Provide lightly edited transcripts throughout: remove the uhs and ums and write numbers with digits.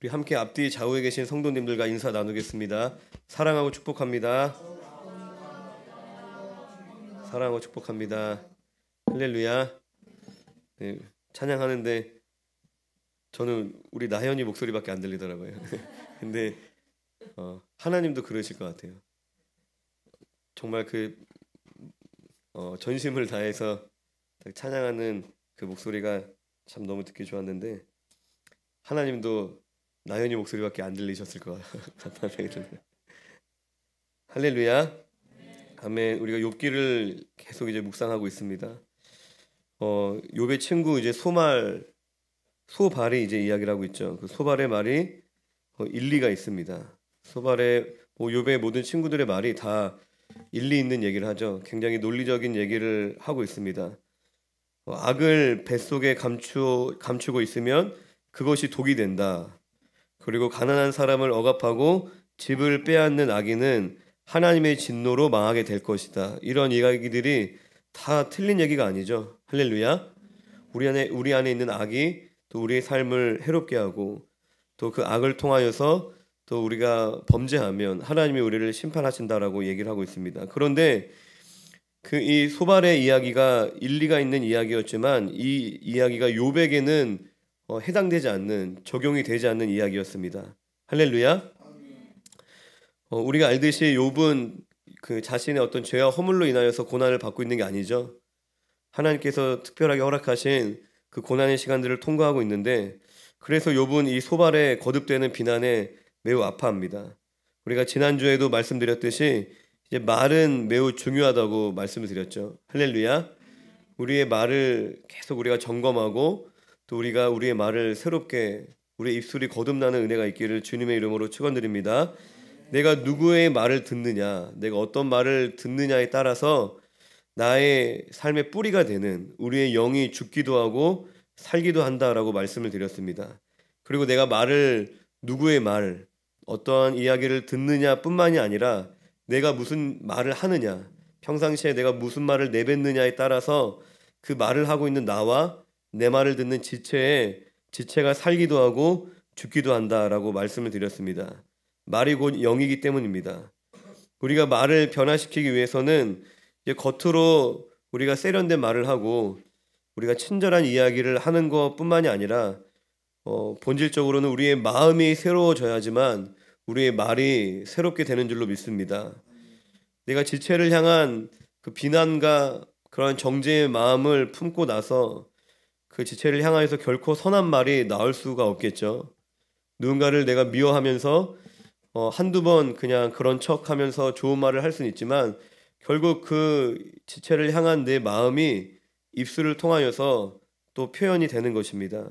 우리 함께 앞뒤 좌우에 계신 성도님들과 인사 나누겠습니다. 사랑하고 축복합니다. 사랑하고 축복합니다. 할렐루야. 네, 찬양하는데 저는 우리 나현이 목소리밖에 안 들리더라고요. 근데 하나님도 그러실 것 같아요. 정말 전심을 다해서 찬양하는 그 목소리가 참 너무 듣기 좋았는데 하나님도 나연이 목소리밖에 안 들리셨을 것 같다는 생각이 들어요. 할렐루야. 아멘. 우리가 욥기를 계속 이제 묵상하고 있습니다. 욥의 친구 이제 소발이 이제 이야기를 하고 있죠. 그 소발의 말이 일리가 있습니다. 소발의 욥의 모든 친구들의 말이 다 일리 있는 얘기를 하죠. 굉장히 논리적인 얘기를 하고 있습니다. 악을 뱃속에 감추고 있으면 그것이 독이 된다. 그리고 가난한 사람을 억압하고 집을 빼앗는 악인은 하나님의 진노로 망하게 될 것이다. 이런 이야기들이 다 틀린 얘기가 아니죠. 할렐루야. 우리 안에 있는 악이 또 우리의 삶을 해롭게 하고 또 그 악을 통하여서 또 우리가 범죄하면 하나님이 우리를 심판하신다라고 얘기를 하고 있습니다. 그런데 이 소발의 이야기가 일리가 있는 이야기였지만 이 이야기가 욥에게는 해당되지 않는, 적용이 되지 않는 이야기였습니다. 할렐루야. 우리가 알듯이 욥은 그 자신의 어떤 죄와 허물로 인하여서 고난을 받고 있는 게 아니죠. 하나님께서 특별하게 허락하신 그 고난의 시간들을 통과하고 있는데, 그래서 욥은 이 소발의 거듭되는 비난에 매우 아파합니다. 우리가 지난주에도 말씀드렸듯이 이제 말은 매우 중요하다고 말씀을 드렸죠. 할렐루야. 우리의 말을 계속 우리가 점검하고 또 우리가 우리의 말을 새롭게, 우리의 입술이 거듭나는 은혜가 있기를 주님의 이름으로 축원드립니다. 내가 누구의 말을 듣느냐, 내가 어떤 말을 듣느냐에 따라서 나의 삶의 뿌리가 되는 우리의 영이 죽기도 하고 살기도 한다라고 말씀을 드렸습니다. 그리고 내가 누구의 말, 어떠한 이야기를 듣느냐 뿐만이 아니라 내가 무슨 말을 하느냐, 평상시에 내가 무슨 말을 내뱉느냐에 따라서 그 말을 하고 있는 나와 내 말을 듣는 지체가 살기도 하고 죽기도 한다라고 말씀을 드렸습니다. 말이 곧 영이기 때문입니다. 우리가 말을 변화시키기 위해서는 이제 겉으로 우리가 세련된 말을 하고 우리가 친절한 이야기를 하는 것뿐만이 아니라 본질적으로는 우리의 마음이 새로워져야지만 우리의 말이 새롭게 되는 줄로 믿습니다. 내가 지체를 향한 그 비난과 그러한 정죄의 마음을 품고 나서 그 지체를 향하여서 결코 선한 말이 나올 수가 없겠죠. 누군가를 내가 미워하면서 한두 번 그냥 그런 척하면서 좋은 말을 할 수는 있지만 결국 그 지체를 향한 내 마음이 입술을 통하여서 또 표현이 되는 것입니다.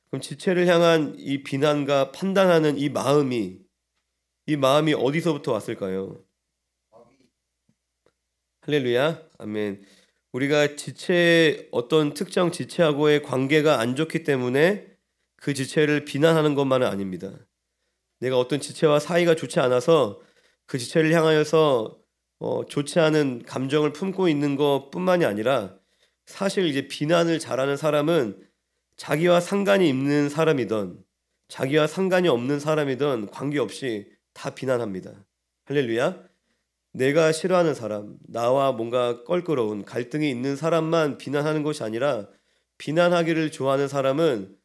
그럼 지체를 향한 이 비난과 판단하는 이 마음이 어디서부터 왔을까요? 할렐루야. 아멘. 우리가 어떤 특정 지체하고의 관계가 안 좋기 때문에 그 지체를 비난하는 것만은 아닙니다. 내가 어떤 지체와 사이가 좋지 않아서 그 지체를 향하여서 좋지 않은 감정을 품고 있는 것뿐만이 아니라 사실 이제 비난을 잘하는 사람은 자기와 상관이 있는 사람이든 자기와 상관이 없는 사람이든 관계없이 다 비난합니다. 할렐루야. 내가 싫어하는 사람, 나와 뭔가 껄끄러운 갈등이 있는 사람만 비난하는 것이 아니라 비난하기를 좋아하는 사람은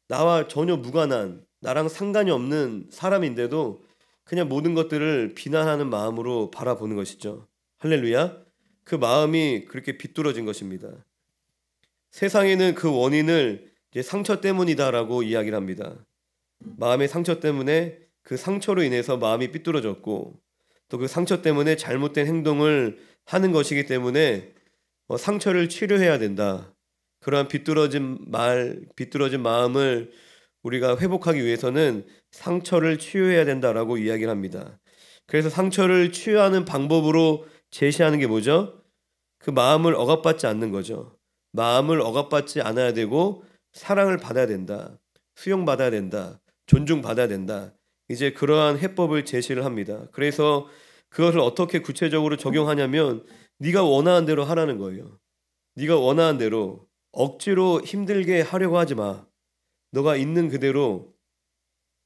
나와 전혀 무관한, 나랑 상관이 없는 사람인데도 그냥 모든 것들을 비난하는 마음으로 바라보는 것이죠. 할렐루야. 그 마음이 그렇게 비뚤어진 것입니다. 세상에는 그 원인을 이제 상처 때문이다라고 이야기를 합니다. 마음의 상처 때문에 그 상처로 인해서 마음이 삐뚤어졌고 또 그 상처 때문에 잘못된 행동을 하는 것이기 때문에 상처를 치료해야 된다. 그러한 비뚤어진 마음을 우리가 회복하기 위해서는 상처를 치유해야 된다라고 이야기를 합니다. 그래서 상처를 치유하는 방법으로 제시하는 게 뭐죠? 그 마음을 억압받지 않는 거죠. 마음을 억압받지 않아야 되고 사랑을 받아야 된다. 수용받아야 된다. 존중받아야 된다. 이제 그러한 해법을 제시를 합니다. 그래서 그것을 어떻게 구체적으로 적용하냐면 네가 원하는 대로 하라는 거예요. 네가 원하는 대로 억지로 힘들게 하려고 하지 마. 너가 있는 그대로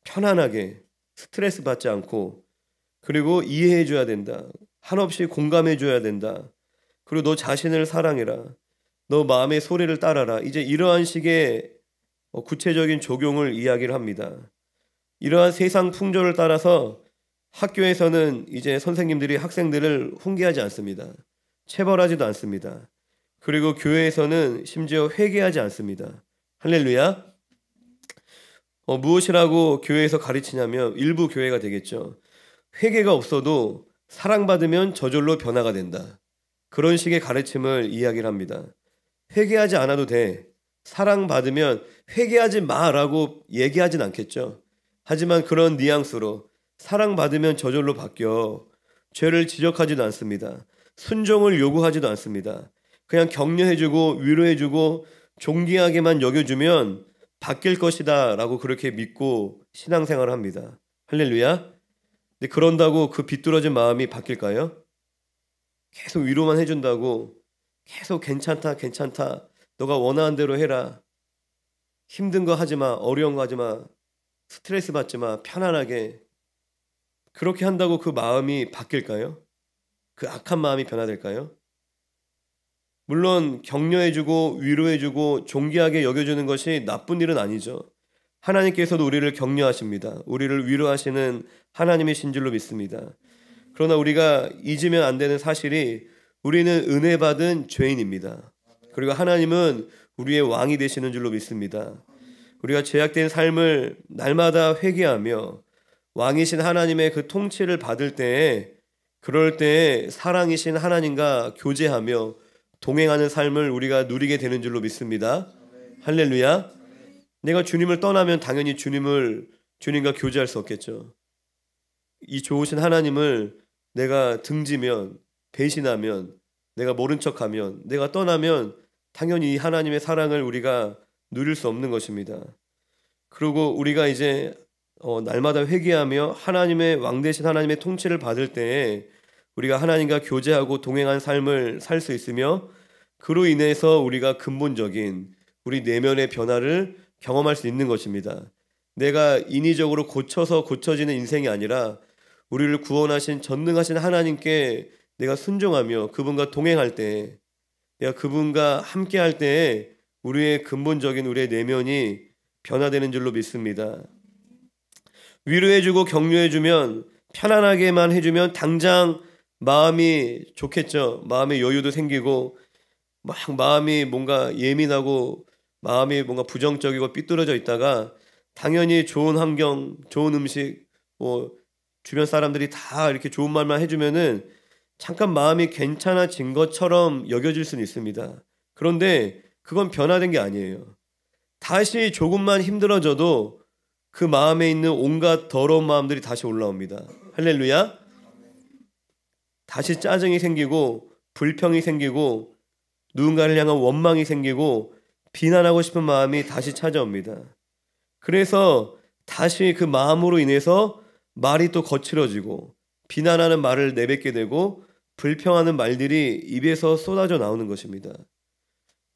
편안하게 스트레스 받지 않고, 그리고 이해해 줘야 된다. 한없이 공감해 줘야 된다. 그리고 너 자신을 사랑해라. 너 마음의 소리를 따라라. 이제 이러한 식의 구체적인 적용을 이야기를 합니다. 이러한 세상 풍조를 따라서 학교에서는 이제 선생님들이 학생들을 훈계하지 않습니다. 체벌하지도 않습니다. 그리고 교회에서는 심지어 회개하지 않습니다. 할렐루야. 무엇이라고 교회에서 가르치냐면, 일부 교회가 되겠죠. 회개가 없어도 사랑받으면 저절로 변화가 된다. 그런 식의 가르침을 이야기를 합니다. 회개하지 않아도 돼. 사랑받으면 회개하지 마라고 얘기하진 않겠죠. 하지만 그런 뉘앙스로 사랑받으면 저절로 바뀌어. 죄를 지적하지도 않습니다. 순종을 요구하지도 않습니다. 그냥 격려해주고 위로해주고 존귀하게만 여겨주면 바뀔 것이다 라고 그렇게 믿고 신앙생활을 합니다. 할렐루야. 근데 그런다고 그 비뚤어진 마음이 바뀔까요? 계속 위로만 해준다고, 계속 괜찮다 괜찮다, 너가 원하는 대로 해라, 힘든 거 하지 마, 어려운 거 하지 마, 스트레스 받지 마, 편안하게, 그렇게 한다고 그 마음이 바뀔까요? 그 악한 마음이 변화될까요? 물론 격려해주고 위로해주고 존귀하게 여겨주는 것이 나쁜 일은 아니죠. 하나님께서도 우리를 격려하십니다. 우리를 위로하시는 하나님이신 줄로 믿습니다. 그러나 우리가 잊으면 안 되는 사실이, 우리는 은혜 받은 죄인입니다. 그리고 하나님은 우리의 왕이 되시는 줄로 믿습니다. 우리가 죄악된 삶을 날마다 회개하며 왕이신 하나님의 그 통치를 받을 때에, 그럴 때에 사랑이신 하나님과 교제하며 동행하는 삶을 우리가 누리게 되는 줄로 믿습니다. 할렐루야. 내가 주님을 떠나면 당연히 주님과 교제할 수 없겠죠. 이 좋으신 하나님을 내가 등지면, 배신하면, 내가 모른 척하면, 내가 떠나면 당연히 이 하나님의 사랑을 우리가 누릴 수 없는 것입니다. 그리고 우리가 이제 날마다 회개하며 하나님의 왕 되신 하나님의 통치를 받을 때에 우리가 하나님과 교제하고 동행한 삶을 살 수 있으며, 그로 인해서 우리가 근본적인 우리 내면의 변화를 경험할 수 있는 것입니다. 내가 인위적으로 고쳐서 고쳐지는 인생이 아니라, 우리를 구원하신 전능하신 하나님께 내가 순종하며 그분과 동행할 때, 내가 그분과 함께할 때에 우리의 근본적인 우리의 내면이 변화되는 줄로 믿습니다. 위로해주고 격려해주면, 편안하게만 해주면 당장 마음이 좋겠죠. 마음의 여유도 생기고, 막 마음이 뭔가 예민하고 마음이 뭔가 부정적이고 삐뚤어져 있다가, 당연히 좋은 환경, 좋은 음식, 주변 사람들이 다 이렇게 좋은 말만 해주면은 잠깐 마음이 괜찮아진 것처럼 여겨질 수는 있습니다. 그런데 그건 변화된 게 아니에요. 다시 조금만 힘들어져도 그 마음에 있는 온갖 더러운 마음들이 다시 올라옵니다. 할렐루야. 다시 짜증이 생기고 불평이 생기고 누군가를 향한 원망이 생기고 비난하고 싶은 마음이 다시 찾아옵니다. 그래서 다시 그 마음으로 인해서 말이 또 거칠어지고 비난하는 말을 내뱉게 되고 불평하는 말들이 입에서 쏟아져 나오는 것입니다.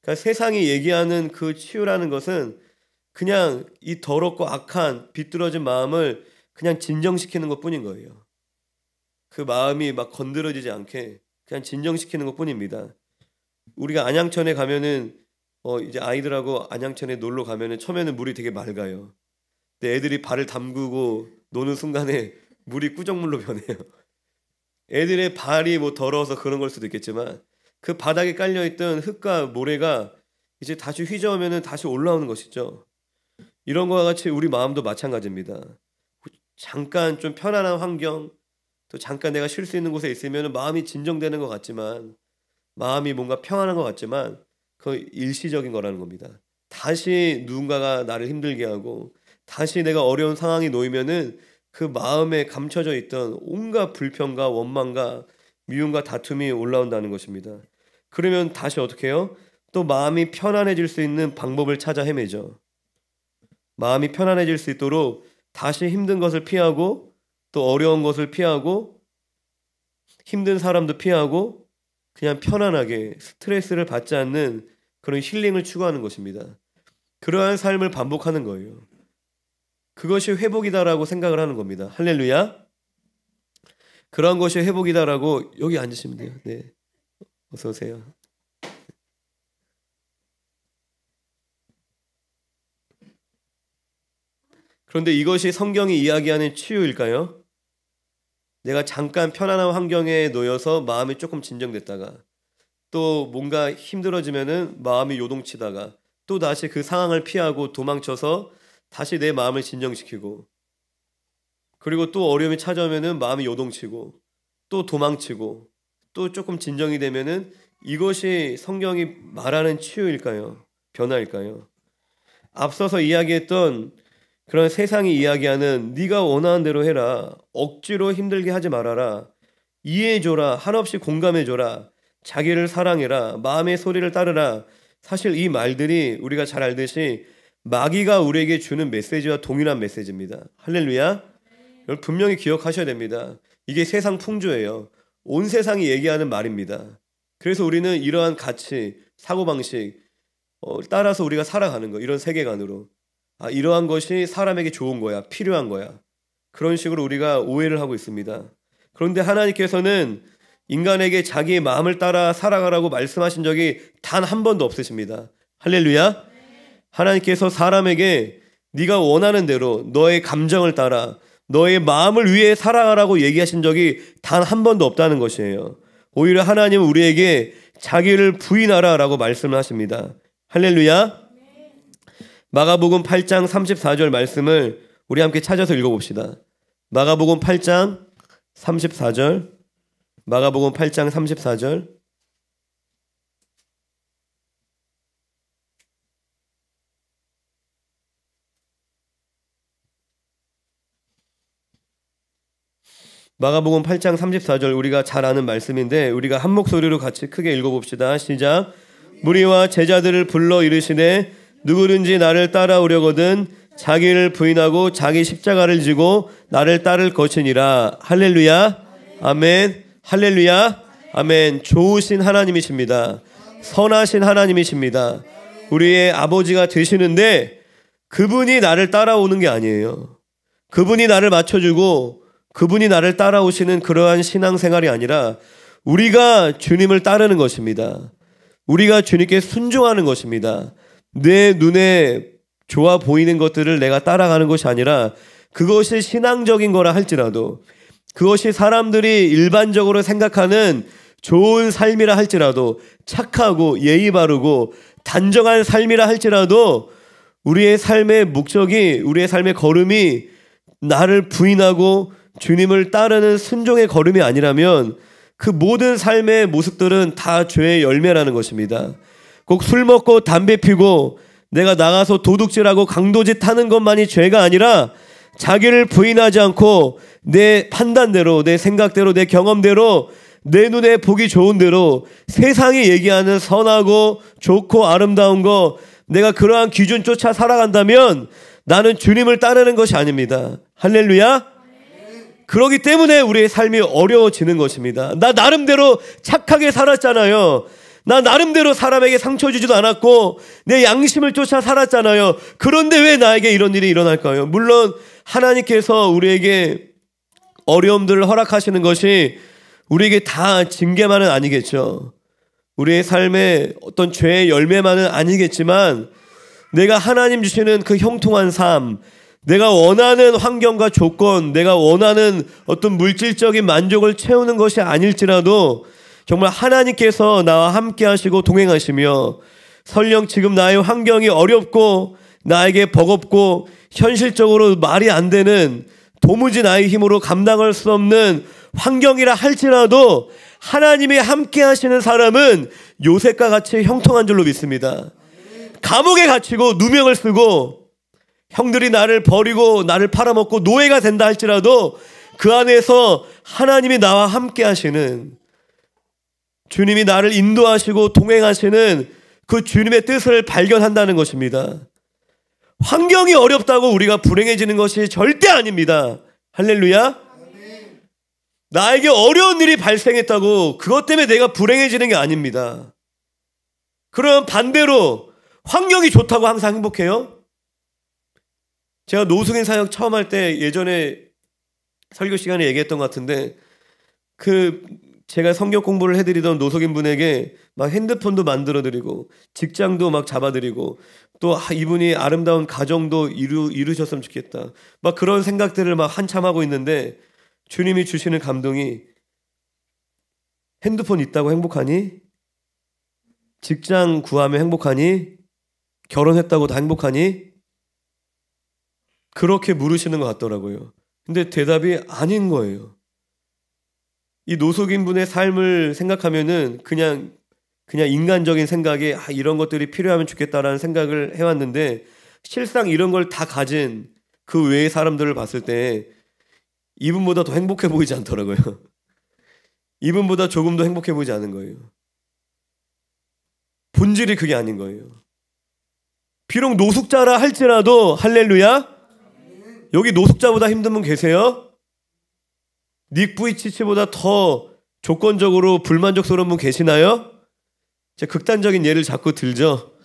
그러니까 세상이 얘기하는 그 치유라는 것은 그냥 이 더럽고 악한 비뚤어진 마음을 그냥 진정시키는 것뿐인 거예요. 그 마음이 막 건드려지지 않게 그냥 진정시키는 것뿐입니다. 우리가 안양천에 가면은 이제 아이들하고 안양천에 놀러 가면은 처음에는 물이 되게 맑아요. 근데 애들이 발을 담그고 노는 순간에 물이 꾸정물로 변해요. 애들의 발이 뭐 더러워서 그런 걸 수도 있겠지만, 그 바닥에 깔려있던 흙과 모래가 이제 다시 휘저으면은 다시 올라오는 것이죠. 이런 것과 같이 우리 마음도 마찬가지입니다. 잠깐 좀 편안한 환경, 또 잠깐 내가 쉴 수 있는 곳에 있으면 마음이 진정되는 것 같지만, 마음이 뭔가 평안한 것 같지만 그건 일시적인 거라는 겁니다. 다시 누군가가 나를 힘들게 하고 다시 내가 어려운 상황이 놓이면은 그 마음에 감춰져 있던 온갖 불평과 원망과 미움과 다툼이 올라온다는 것입니다. 그러면 다시 어떻게 해요? 또 마음이 편안해질 수 있는 방법을 찾아 헤매죠. 마음이 편안해질 수 있도록 다시 힘든 것을 피하고, 또 어려운 것을 피하고, 힘든 사람도 피하고, 그냥 편안하게 스트레스를 받지 않는 그런 힐링을 추구하는 것입니다. 그러한 삶을 반복하는 거예요. 그것이 회복이다라고 생각을 하는 겁니다. 할렐루야. 그런 것이 회복이다라고. 여기 앉으시면 돼요. 네, 어서 오세요. 그런데 이것이 성경이 이야기하는 치유일까요? 내가 잠깐 편안한 환경에 놓여서 마음이 조금 진정됐다가 또 뭔가 힘들어지면은 마음이 요동치다가 또 다시 그 상황을 피하고 도망쳐서 다시 내 마음을 진정시키고, 그리고 또 어려움이 찾아오면은 마음이 요동치고 또 도망치고 또 조금 진정이 되면은, 이것이 성경이 말하는 치유일까요? 변화일까요? 앞서서 이야기했던 그런 세상이 이야기하는 네가 원하는 대로 해라, 억지로 힘들게 하지 말아라, 이해해줘라, 한없이 공감해줘라, 자기를 사랑해라, 마음의 소리를 따르라, 사실 이 말들이 우리가 잘 알듯이 마귀가 우리에게 주는 메시지와 동일한 메시지입니다. 할렐루야. 여러분 분명히 기억하셔야 됩니다. 이게 세상 풍조예요. 온 세상이 얘기하는 말입니다. 그래서 우리는 이러한 가치, 사고방식 따라서 우리가 살아가는 거, 이런 세계관으로 이러한 것이 사람에게 좋은 거야, 필요한 거야, 그런 식으로 우리가 오해를 하고 있습니다. 그런데 하나님께서는 인간에게 자기의 마음을 따라 살아가라고 말씀하신 적이 단 한 번도 없으십니다. 할렐루야. 하나님께서 사람에게 네가 원하는 대로 너의 감정을 따라 너의 마음을 위해 살아가라고 얘기하신 적이 단 한 번도 없다는 것이에요. 오히려 하나님은 우리에게 자기를 부인하라라고 말씀을 하십니다. 할렐루야. 마가복음 8장 34절 말씀을 우리 함께 찾아서 읽어봅시다. 마가복음 8장 34절. 마가복음 8장 34절. 마가복음 8장 34절 우리가 잘 아는 말씀인데 우리가 한 목소리로 같이 크게 읽어봅시다. 시작. 무리와 제자들을 불러 이르시되 누구든지 나를 따라오려거든 자기를 부인하고 자기 십자가를 지고 나를 따를 것이니라. 할렐루야. 아멘. 할렐루야. 아멘. 좋으신 하나님이십니다. 선하신 하나님이십니다. 우리의 아버지가 되시는데 그분이 나를 따라오는 게 아니에요. 그분이 나를 맞춰주고 그분이 나를 따라오시는 그러한 신앙생활이 아니라 우리가 주님을 따르는 것입니다. 우리가 주님께 순종하는 것입니다. 내 눈에 좋아 보이는 것들을 내가 따라가는 것이 아니라, 그것이 신앙적인 거라 할지라도, 그것이 사람들이 일반적으로 생각하는 좋은 삶이라 할지라도, 착하고 예의 바르고 단정한 삶이라 할지라도, 우리의 삶의 목적이, 우리의 삶의 걸음이 나를 부인하고 주님을 따르는 순종의 걸음이 아니라면 그 모든 삶의 모습들은 다 죄의 열매라는 것입니다. 꼭 술 먹고 담배 피고 내가 나가서 도둑질하고 강도짓 하는 것만이 죄가 아니라, 자기를 부인하지 않고 내 판단대로, 내 생각대로, 내 경험대로, 내 눈에 보기 좋은 대로 세상이 얘기하는 선하고 좋고 아름다운 거, 내가 그러한 기준 쫓아 살아간다면 나는 주님을 따르는 것이 아닙니다. 할렐루야. 그렇기 때문에 우리의 삶이 어려워지는 것입니다. 나 나름대로 착하게 살았잖아요. 나 나름대로 사람에게 상처 주지도 않았고 내 양심을 쫓아 살았잖아요. 그런데 왜 나에게 이런 일이 일어날까요? 물론 하나님께서 우리에게 어려움들을 허락하시는 것이 우리에게 다 징계만은 아니겠죠. 우리의 삶에 어떤 죄의 열매만은 아니겠지만, 내가 하나님 주시는 그 형통한 삶, 내가 원하는 환경과 조건, 내가 원하는 어떤 물질적인 만족을 채우는 것이 아닐지라도 정말 하나님께서 나와 함께 하시고 동행하시며, 설령 지금 나의 환경이 어렵고 나에게 버겁고 현실적으로 말이 안 되는, 도무지 나의 힘으로 감당할 수 없는 환경이라 할지라도 하나님이 함께 하시는 사람은 요셉과 같이 형통한 줄로 믿습니다. 감옥에 갇히고 누명을 쓰고 형들이 나를 버리고 나를 팔아먹고 노예가 된다 할지라도 그 안에서 하나님이 나와 함께 하시는, 주님이 나를 인도하시고 동행하시는 그 주님의 뜻을 발견한다는 것입니다. 환경이 어렵다고 우리가 불행해지는 것이 절대 아닙니다. 할렐루야. 나에게 어려운 일이 발생했다고 그것 때문에 내가 불행해지는 게 아닙니다. 그럼 반대로 환경이 좋다고 항상 행복해요? 제가 노숙인 사역 처음 할 때 예전에 설교 시간에 얘기했던 것 같은데, 제가 성경 공부를 해드리던 노숙인 분에게 막 핸드폰도 만들어드리고 직장도 막 잡아드리고 또 이분이 아름다운 가정도 이루셨으면 좋겠다, 막 그런 생각들을 막 한참 하고 있는데, 주님이 주시는 감동이, 핸드폰 있다고 행복하니? 직장 구하면 행복하니? 결혼했다고 다 행복하니? 그렇게 물으시는 것 같더라고요. 근데 대답이 아닌 거예요. 이 노숙인 분의 삶을 생각하면은 그냥 인간적인 생각에 이런 것들이 필요하면 좋겠다라는 생각을 해왔는데, 실상 이런 걸 다 가진 그 외의 사람들을 봤을 때 이분보다 더 행복해 보이지 않더라고요. 이분보다 조금 더 행복해 보이지 않은 거예요. 본질이 그게 아닌 거예요. 비록 노숙자라 할지라도, 할렐루야, 여기 노숙자보다 힘든 분 계세요? 닉 부이치치보다 더 조건적으로 불만족스러운 분 계시나요? 제가 극단적인 예를 자꾸 들죠.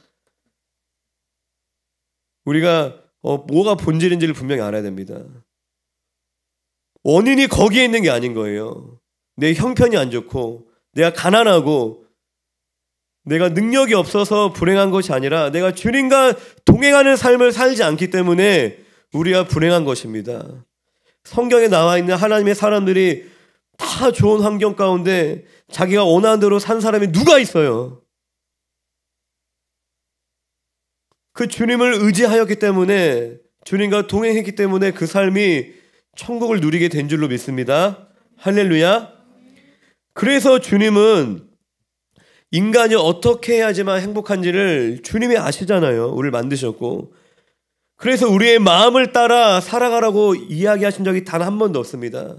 우리가 뭐가 본질인지를 분명히 알아야 됩니다. 원인이 거기에 있는 게 아닌 거예요. 내 형편이 안 좋고 내가 가난하고 내가 능력이 없어서 불행한 것이 아니라, 내가 주님과 동행하는 삶을 살지 않기 때문에 우리가 불행한 것입니다. 성경에 나와 있는 하나님의 사람들이 다 좋은 환경 가운데 자기가 원하는 대로 산 사람이 누가 있어요? 그 주님을 의지하였기 때문에, 주님과 동행했기 때문에 그 삶이 천국을 누리게 된 줄로 믿습니다. 할렐루야. 그래서 주님은 인간이 어떻게 해야지만 행복한지를 주님이 아시잖아요. 우리를 만드셨고. 그래서 우리의 마음을 따라 살아가라고 이야기하신 적이 단 한 번도 없습니다.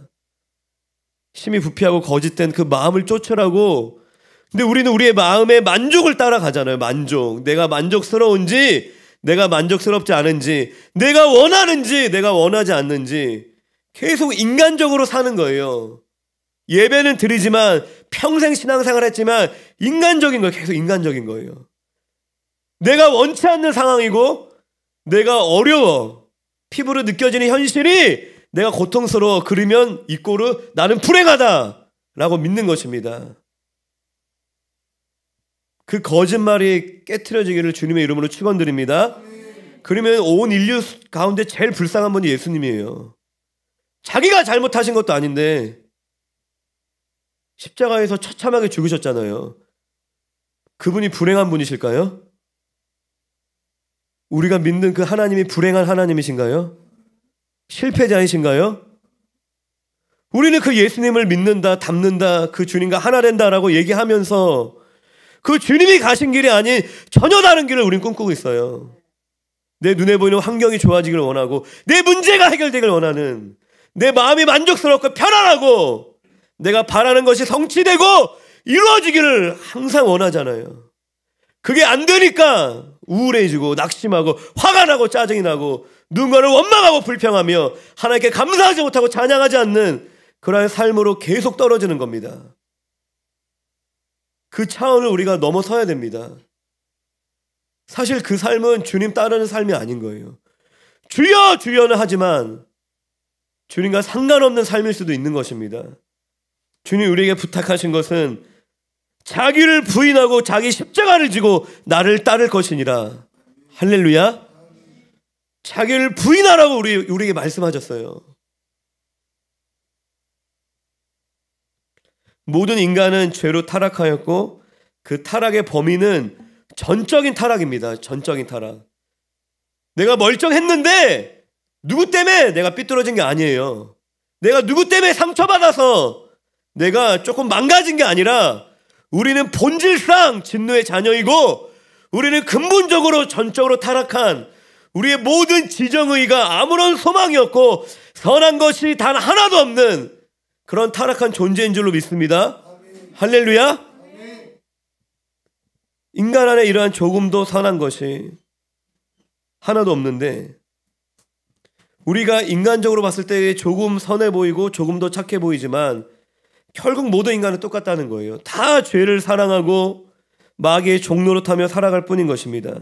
심히 부패하고 거짓된 그 마음을 쫓으라고. 근데 우리는 우리의 마음의 만족을 따라가잖아요. 만족. 내가 만족스러운지, 내가 만족스럽지 않은지, 내가 원하는지, 내가 원하지 않는지 계속 인간적으로 사는 거예요. 예배는 드리지만, 평생 신앙생활 했지만 인간적인 거예요. 계속 인간적인 거예요. 내가 원치 않는 상황이고 내가 어려워, 피부로 느껴지는 현실이 내가 고통스러워, 그러면 이꼬르 나는 불행하다 라고 믿는 것입니다. 그 거짓말이 깨트려지기를 주님의 이름으로 축원드립니다. 그러면 온 인류 가운데 제일 불쌍한 분이 예수님이에요. 자기가 잘못하신 것도 아닌데 십자가에서 처참하게 죽으셨잖아요. 그분이 불행한 분이실까요? 우리가 믿는 그 하나님이 불행한 하나님이신가요? 실패자이신가요? 우리는 그 예수님을 믿는다, 닮는다, 그 주님과 하나 된다라고 얘기하면서 그 주님이 가신 길이 아닌 전혀 다른 길을 우린 꿈꾸고 있어요. 내 눈에 보이는 환경이 좋아지기를 원하고, 내 문제가 해결되기를 원하는, 내 마음이 만족스럽고 편안하고 내가 바라는 것이 성취되고 이루어지기를 항상 원하잖아요. 그게 안 되니까 우울해지고 낙심하고 화가 나고 짜증이 나고 누군가를 원망하고 불평하며 하나님께 감사하지 못하고 찬양하지 않는 그러한 삶으로 계속 떨어지는 겁니다. 그 차원을 우리가 넘어서야 됩니다. 사실 그 삶은 주님 따르는 삶이 아닌 거예요. 주여 주여는 하지만 주님과 상관없는 삶일 수도 있는 것입니다. 주님 우리에게 부탁하신 것은 자기를 부인하고 자기 십자가를 지고 나를 따를 것이니라. 할렐루야. 자기를 부인하라고 우리에게 말씀하셨어요. 모든 인간은 죄로 타락하였고 그 타락의 범위는 전적인 타락입니다. 전적인 타락. 내가 멀쩡했는데 누구 때문에 내가 삐뚤어진 게 아니에요. 내가 누구 때문에 상처받아서 내가 조금 망가진 게 아니라, 우리는 본질상 진노의 자녀이고 우리는 근본적으로 전적으로 타락한, 우리의 모든 지정의가 아무런 소망이 없고 선한 것이 단 하나도 없는 그런 타락한 존재인 줄로 믿습니다. 아멘. 할렐루야. 아멘. 인간 안에 이러한 조금도 선한 것이 하나도 없는데, 우리가 인간적으로 봤을 때 조금 선해 보이고 조금 더 착해 보이지만 결국 모든 인간은 똑같다는 거예요. 다 죄를 사랑하고 마귀의 종노릇하며 살아갈 뿐인 것입니다.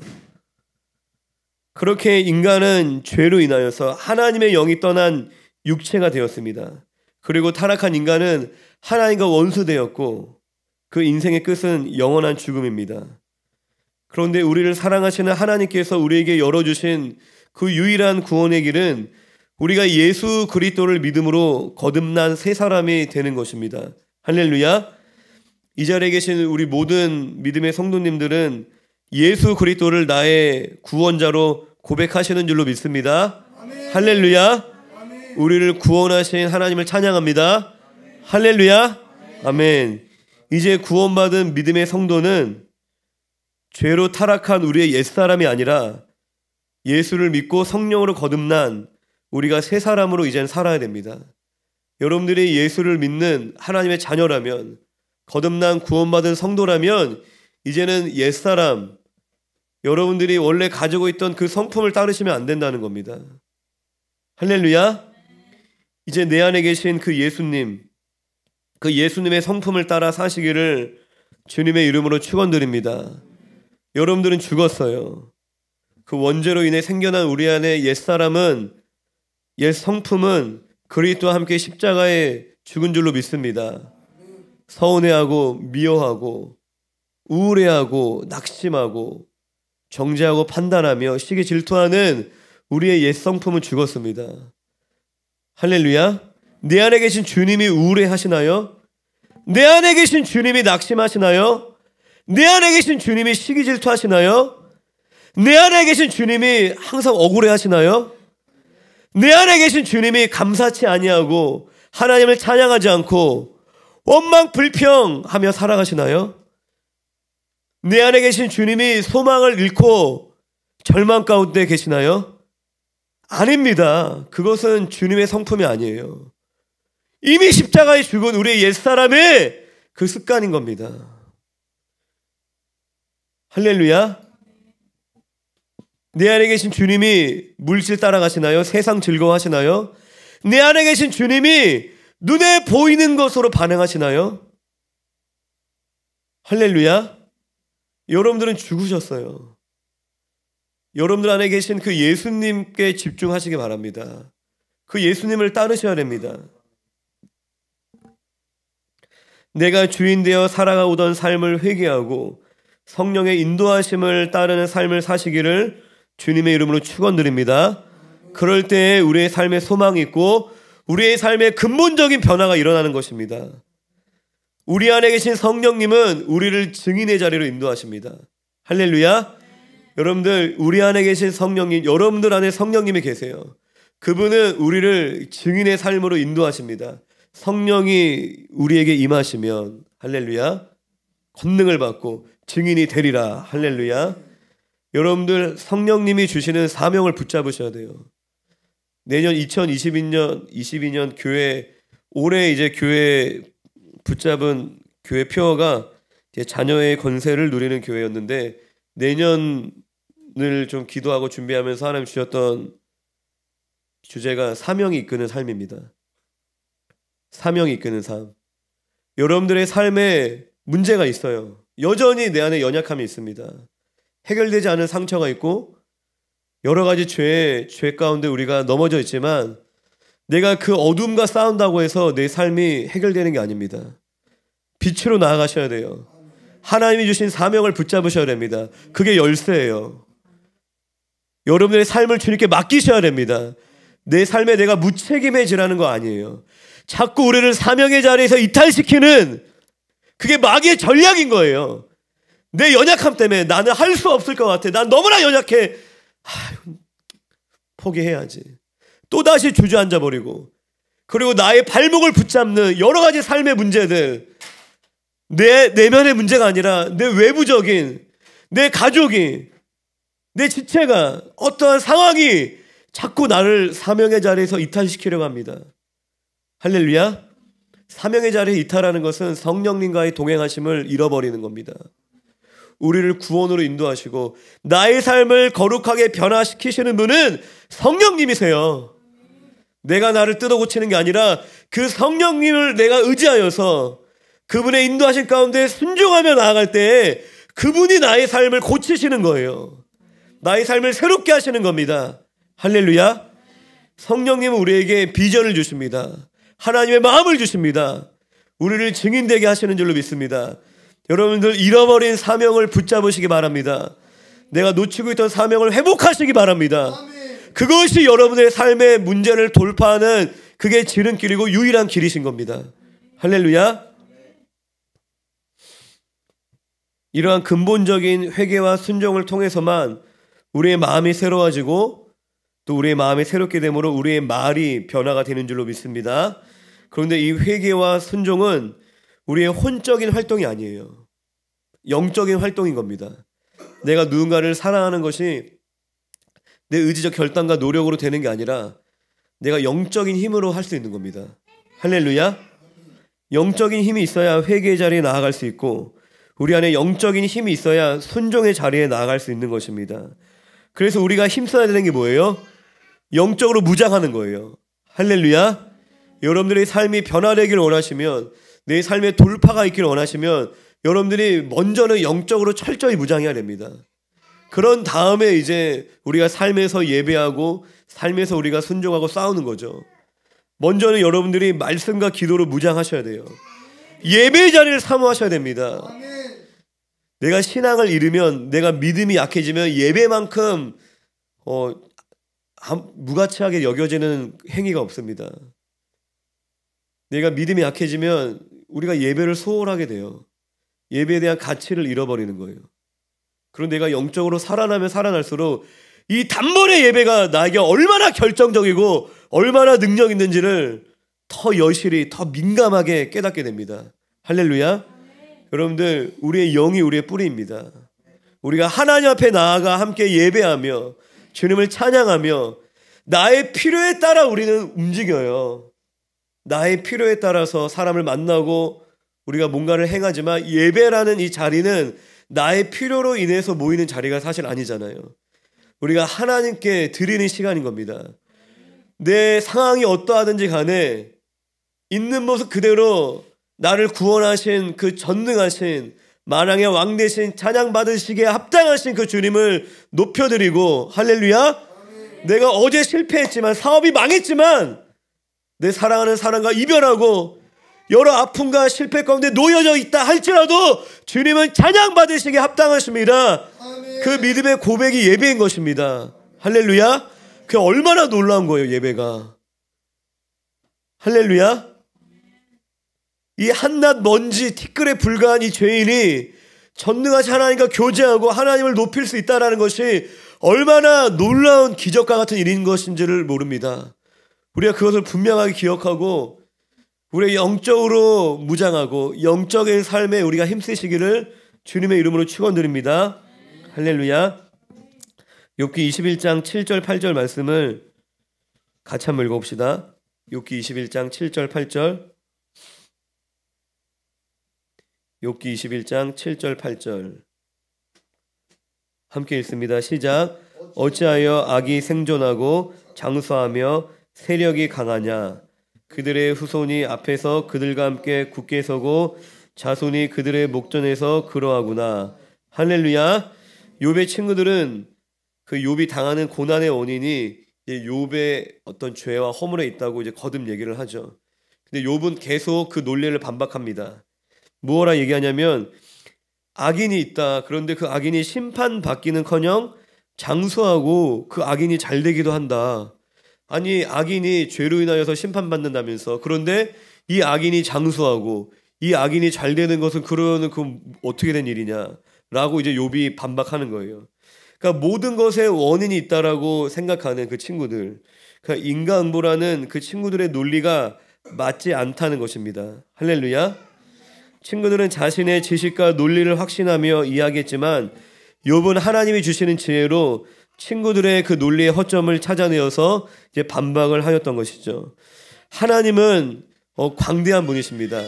그렇게 인간은 죄로 인하여서 하나님의 영이 떠난 육체가 되었습니다. 그리고 타락한 인간은 하나님과 원수되었고 그 인생의 끝은 영원한 죽음입니다. 그런데 우리를 사랑하시는 하나님께서 우리에게 열어주신 그 유일한 구원의 길은 우리가 예수 그리스도를 믿음으로 거듭난 새 사람이 되는 것입니다. 할렐루야. 이 자리에 계신 우리 모든 믿음의 성도님들은 예수 그리스도를 나의 구원자로 고백하시는 줄로 믿습니다. 아멘. 할렐루야. 아멘. 우리를 구원하신 하나님을 찬양합니다. 아멘. 할렐루야. 아멘. 이제 구원받은 믿음의 성도는 죄로 타락한 우리의 옛사람이 아니라 예수를 믿고 성령으로 거듭난 우리가 새 사람으로 이제는 살아야 됩니다. 여러분들이 예수를 믿는 하나님의 자녀라면, 거듭난 구원받은 성도라면 이제는 옛사람, 여러분들이 원래 가지고 있던 그 성품을 따르시면 안 된다는 겁니다. 할렐루야. 이제 내 안에 계신 그 예수님, 그 예수님의 성품을 따라 사시기를 주님의 이름으로 축원드립니다. 여러분들은 죽었어요. 그 원죄로 인해 생겨난 우리 안에 옛사람은, 옛 성품은 그리스도와 함께 십자가에 죽은 줄로 믿습니다. 서운해하고 미워하고 우울해하고 낙심하고 정죄하고 판단하며 시기 질투하는 우리의 옛 성품은 죽었습니다. 할렐루야. 내 안에 계신 주님이 우울해하시나요? 내 안에 계신 주님이 낙심하시나요? 내 안에 계신 주님이 시기 질투하시나요? 내 안에 계신 주님이 항상 억울해하시나요? 내 안에 계신 주님이 감사치 아니하고 하나님을 찬양하지 않고 원망 불평하며 살아가시나요? 내 안에 계신 주님이 소망을 잃고 절망 가운데 계시나요? 아닙니다. 그것은 주님의 성품이 아니에요. 이미 십자가에 죽은 우리의 옛사람의 그 습관인 겁니다. 할렐루야. 내 안에 계신 주님이 물질 따라가시나요? 세상 즐거워하시나요? 내 안에 계신 주님이 눈에 보이는 것으로 반응하시나요? 할렐루야. 여러분들은 죽으셨어요. 여러분들 안에 계신 그 예수님께 집중하시기 바랍니다. 그 예수님을 따르셔야 됩니다. 내가 주인 되어 살아가오던 삶을 회개하고 성령의 인도하심을 따르는 삶을 사시기를 주님의 이름으로 축원드립니다. 그럴 때 우리의 삶에 소망이 있고 우리의 삶에 근본적인 변화가 일어나는 것입니다. 우리 안에 계신 성령님은 우리를 증인의 자리로 인도하십니다. 할렐루야. 여러분들, 우리 안에 계신 성령님, 여러분들 안에 성령님이 계세요. 그분은 우리를 증인의 삶으로 인도하십니다. 성령이 우리에게 임하시면 할렐루야, 권능을 받고 증인이 되리라. 할렐루야. 여러분들, 성령님이 주시는 사명을 붙잡으셔야 돼요. 내년 2022년 교회, 올해 이제 교회 붙잡은 교회 표어가 이제 자녀의 권세를 누리는 교회였는데, 내년을 좀 기도하고 준비하면서 하나님 주셨던 주제가 사명이 이끄는 삶입니다. 사명이 이끄는 삶. 여러분들의 삶에 문제가 있어요. 여전히 내 안에 연약함이 있습니다. 해결되지 않은 상처가 있고 여러 가지 죄 가운데 우리가 넘어져 있지만, 내가 그 어둠과 싸운다고 해서 내 삶이 해결되는 게 아닙니다. 빛으로 나아가셔야 돼요. 하나님이 주신 사명을 붙잡으셔야 됩니다. 그게 열쇠예요. 여러분들의 삶을 주님께 맡기셔야 됩니다. 내 삶에 내가 무책임해지라는 거 아니에요. 자꾸 우리를 사명의 자리에서 이탈시키는, 그게 마귀의 전략인 거예요. 내 연약함 때문에 나는 할 수 없을 것 같아. 난 너무나 연약해. 포기해야지. 또다시 주저앉아 버리고, 그리고 나의 발목을 붙잡는 여러 가지 삶의 문제들, 내 내면의 문제가 아니라 내 외부적인, 내 가족이, 내 지체가, 어떠한 상황이 자꾸 나를 사명의 자리에서 이탈시키려고 합니다. 할렐루야. 사명의 자리에 이탈하는 것은 성령님과의 동행하심을 잃어버리는 겁니다. 우리를 구원으로 인도하시고 나의 삶을 거룩하게 변화시키시는 분은 성령님이세요. 내가 나를 뜯어 고치는 게 아니라 그 성령님을 내가 의지하여서 그분의 인도하신 가운데 순종하며 나아갈 때 그분이 나의 삶을 고치시는 거예요. 나의 삶을 새롭게 하시는 겁니다. 할렐루야. 성령님은 우리에게 비전을 주십니다. 하나님의 마음을 주십니다. 우리를 증인되게 하시는 줄로 믿습니다. 여러분들 잃어버린 사명을 붙잡으시기 바랍니다. 내가 놓치고 있던 사명을 회복하시기 바랍니다. 그것이 여러분의 삶의 문제를 돌파하는 그게 지름길이고 유일한 길이신 겁니다. 할렐루야. 이러한 근본적인 회개와 순종을 통해서만 우리의 마음이 새로워지고 또 우리의 마음이 새롭게 되므로 우리의 말이 변화가 되는 줄로 믿습니다. 그런데 이 회개와 순종은 우리의 혼적인 활동이 아니에요. 영적인 활동인 겁니다. 내가 누군가를 사랑하는 것이 내 의지적 결단과 노력으로 되는 게 아니라 내가 영적인 힘으로 할 수 있는 겁니다. 할렐루야. 영적인 힘이 있어야 회개의 자리에 나아갈 수 있고 우리 안에 영적인 힘이 있어야 순종의 자리에 나아갈 수 있는 것입니다. 그래서 우리가 힘써야 되는 게 뭐예요? 영적으로 무장하는 거예요. 할렐루야. 여러분들의 삶이 변화되기를 원하시면, 내 삶에 돌파가 있기를 원하시면 여러분들이 먼저는 영적으로 철저히 무장해야 됩니다. 그런 다음에 이제 우리가 삶에서 예배하고 삶에서 우리가 순종하고 싸우는 거죠. 먼저는 여러분들이 말씀과 기도로 무장하셔야 돼요. 예배의 자리를 사모하셔야 됩니다. 내가 신앙을 잃으면, 내가 믿음이 약해지면 예배만큼 무가치하게 여겨지는 행위가 없습니다. 내가 믿음이 약해지면 우리가 예배를 소홀하게 돼요. 예배에 대한 가치를 잃어버리는 거예요. 그런데 내가 영적으로 살아나면 살아날수록 이 단번에 예배가 나에게 얼마나 결정적이고 얼마나 능력 있는지를 더 여실히, 더 민감하게 깨닫게 됩니다. 할렐루야. 여러분들, 우리의 영이 우리의 뿌리입니다. 우리가 하나님 앞에 나아가 함께 예배하며 주님을 찬양하며 나의 필요에 따라 우리는 움직여요. 나의 필요에 따라서 사람을 만나고 우리가 뭔가를 행하지만 예배라는 이 자리는 나의 필요로 인해서 모이는 자리가 사실 아니잖아요. 우리가 하나님께 드리는 시간인 겁니다. 내 상황이 어떠하든지 간에 있는 모습 그대로 나를 구원하신 그 전능하신 만왕의 왕 대신 찬양받으시기에 합당하신 그 주님을 높여드리고, 할렐루야. 내가 어제 실패했지만, 사업이 망했지만 내 사랑하는 사람과 이별하고 여러 아픔과 실패 가운데 놓여져 있다 할지라도 주님은 찬양받으시기에 합당하십니다. 그 믿음의 고백이 예배인 것입니다. 할렐루야. 그게 얼마나 놀라운 거예요, 예배가. 할렐루야. 이 한낱 먼지 티끌에 불과한 이 죄인이 전능하신 하나님과 교제하고 하나님을 높일 수 있다는 것이 얼마나 놀라운 기적과 같은 일인 것인지를 모릅니다. 우리가 그것을 분명하게 기억하고 우리가 영적으로 무장하고 영적인 삶에 우리가 힘쓰시기를 주님의 이름으로 축원드립니다. 할렐루야. 욥기 21장 7절 8절 말씀을 같이 한번 읽어봅시다. 욥기 21장 7절 8절. 욥기 21장 7절 8절 함께 읽습니다. 시작. 어찌하여 악이 생존하고 장수하며 세력이 강하냐. 그들의 후손이 앞에서 그들과 함께 굳게 서고 자손이 그들의 목전에서 그러하구나. 할렐루야. 욥의 친구들은 그 욥이 당하는 고난의 원인이 욥의 어떤 죄와 허물에 있다고 이제 거듭 얘기를 하죠. 근데 욥은 계속 그 논리를 반박합니다. 뭐라 얘기하냐면 악인이 있다. 그런데 그 악인이 심판받기는커녕 장수하고 그 악인이 잘 되기도 한다. 아니, 악인이 죄로 인하여서 심판받는다면서. 그런데 이 악인이 장수하고 이 악인이 잘 되는 것은 그러면 그 어떻게 된 일이냐 라고 이제 욥이 반박하는 거예요. 그러니까 모든 것에 원인이 있다라고 생각하는 그 친구들, 그러니까 인과응보라는 그 친구들의 논리가 맞지 않다는 것입니다. 할렐루야. 친구들은 자신의 지식과 논리를 확신하며 이야기했지만 욥은 하나님이 주시는 지혜로 친구들의 그 논리의 허점을 찾아내어서 이제 반박을 하였던 것이죠. 하나님은 광대한 분이십니다.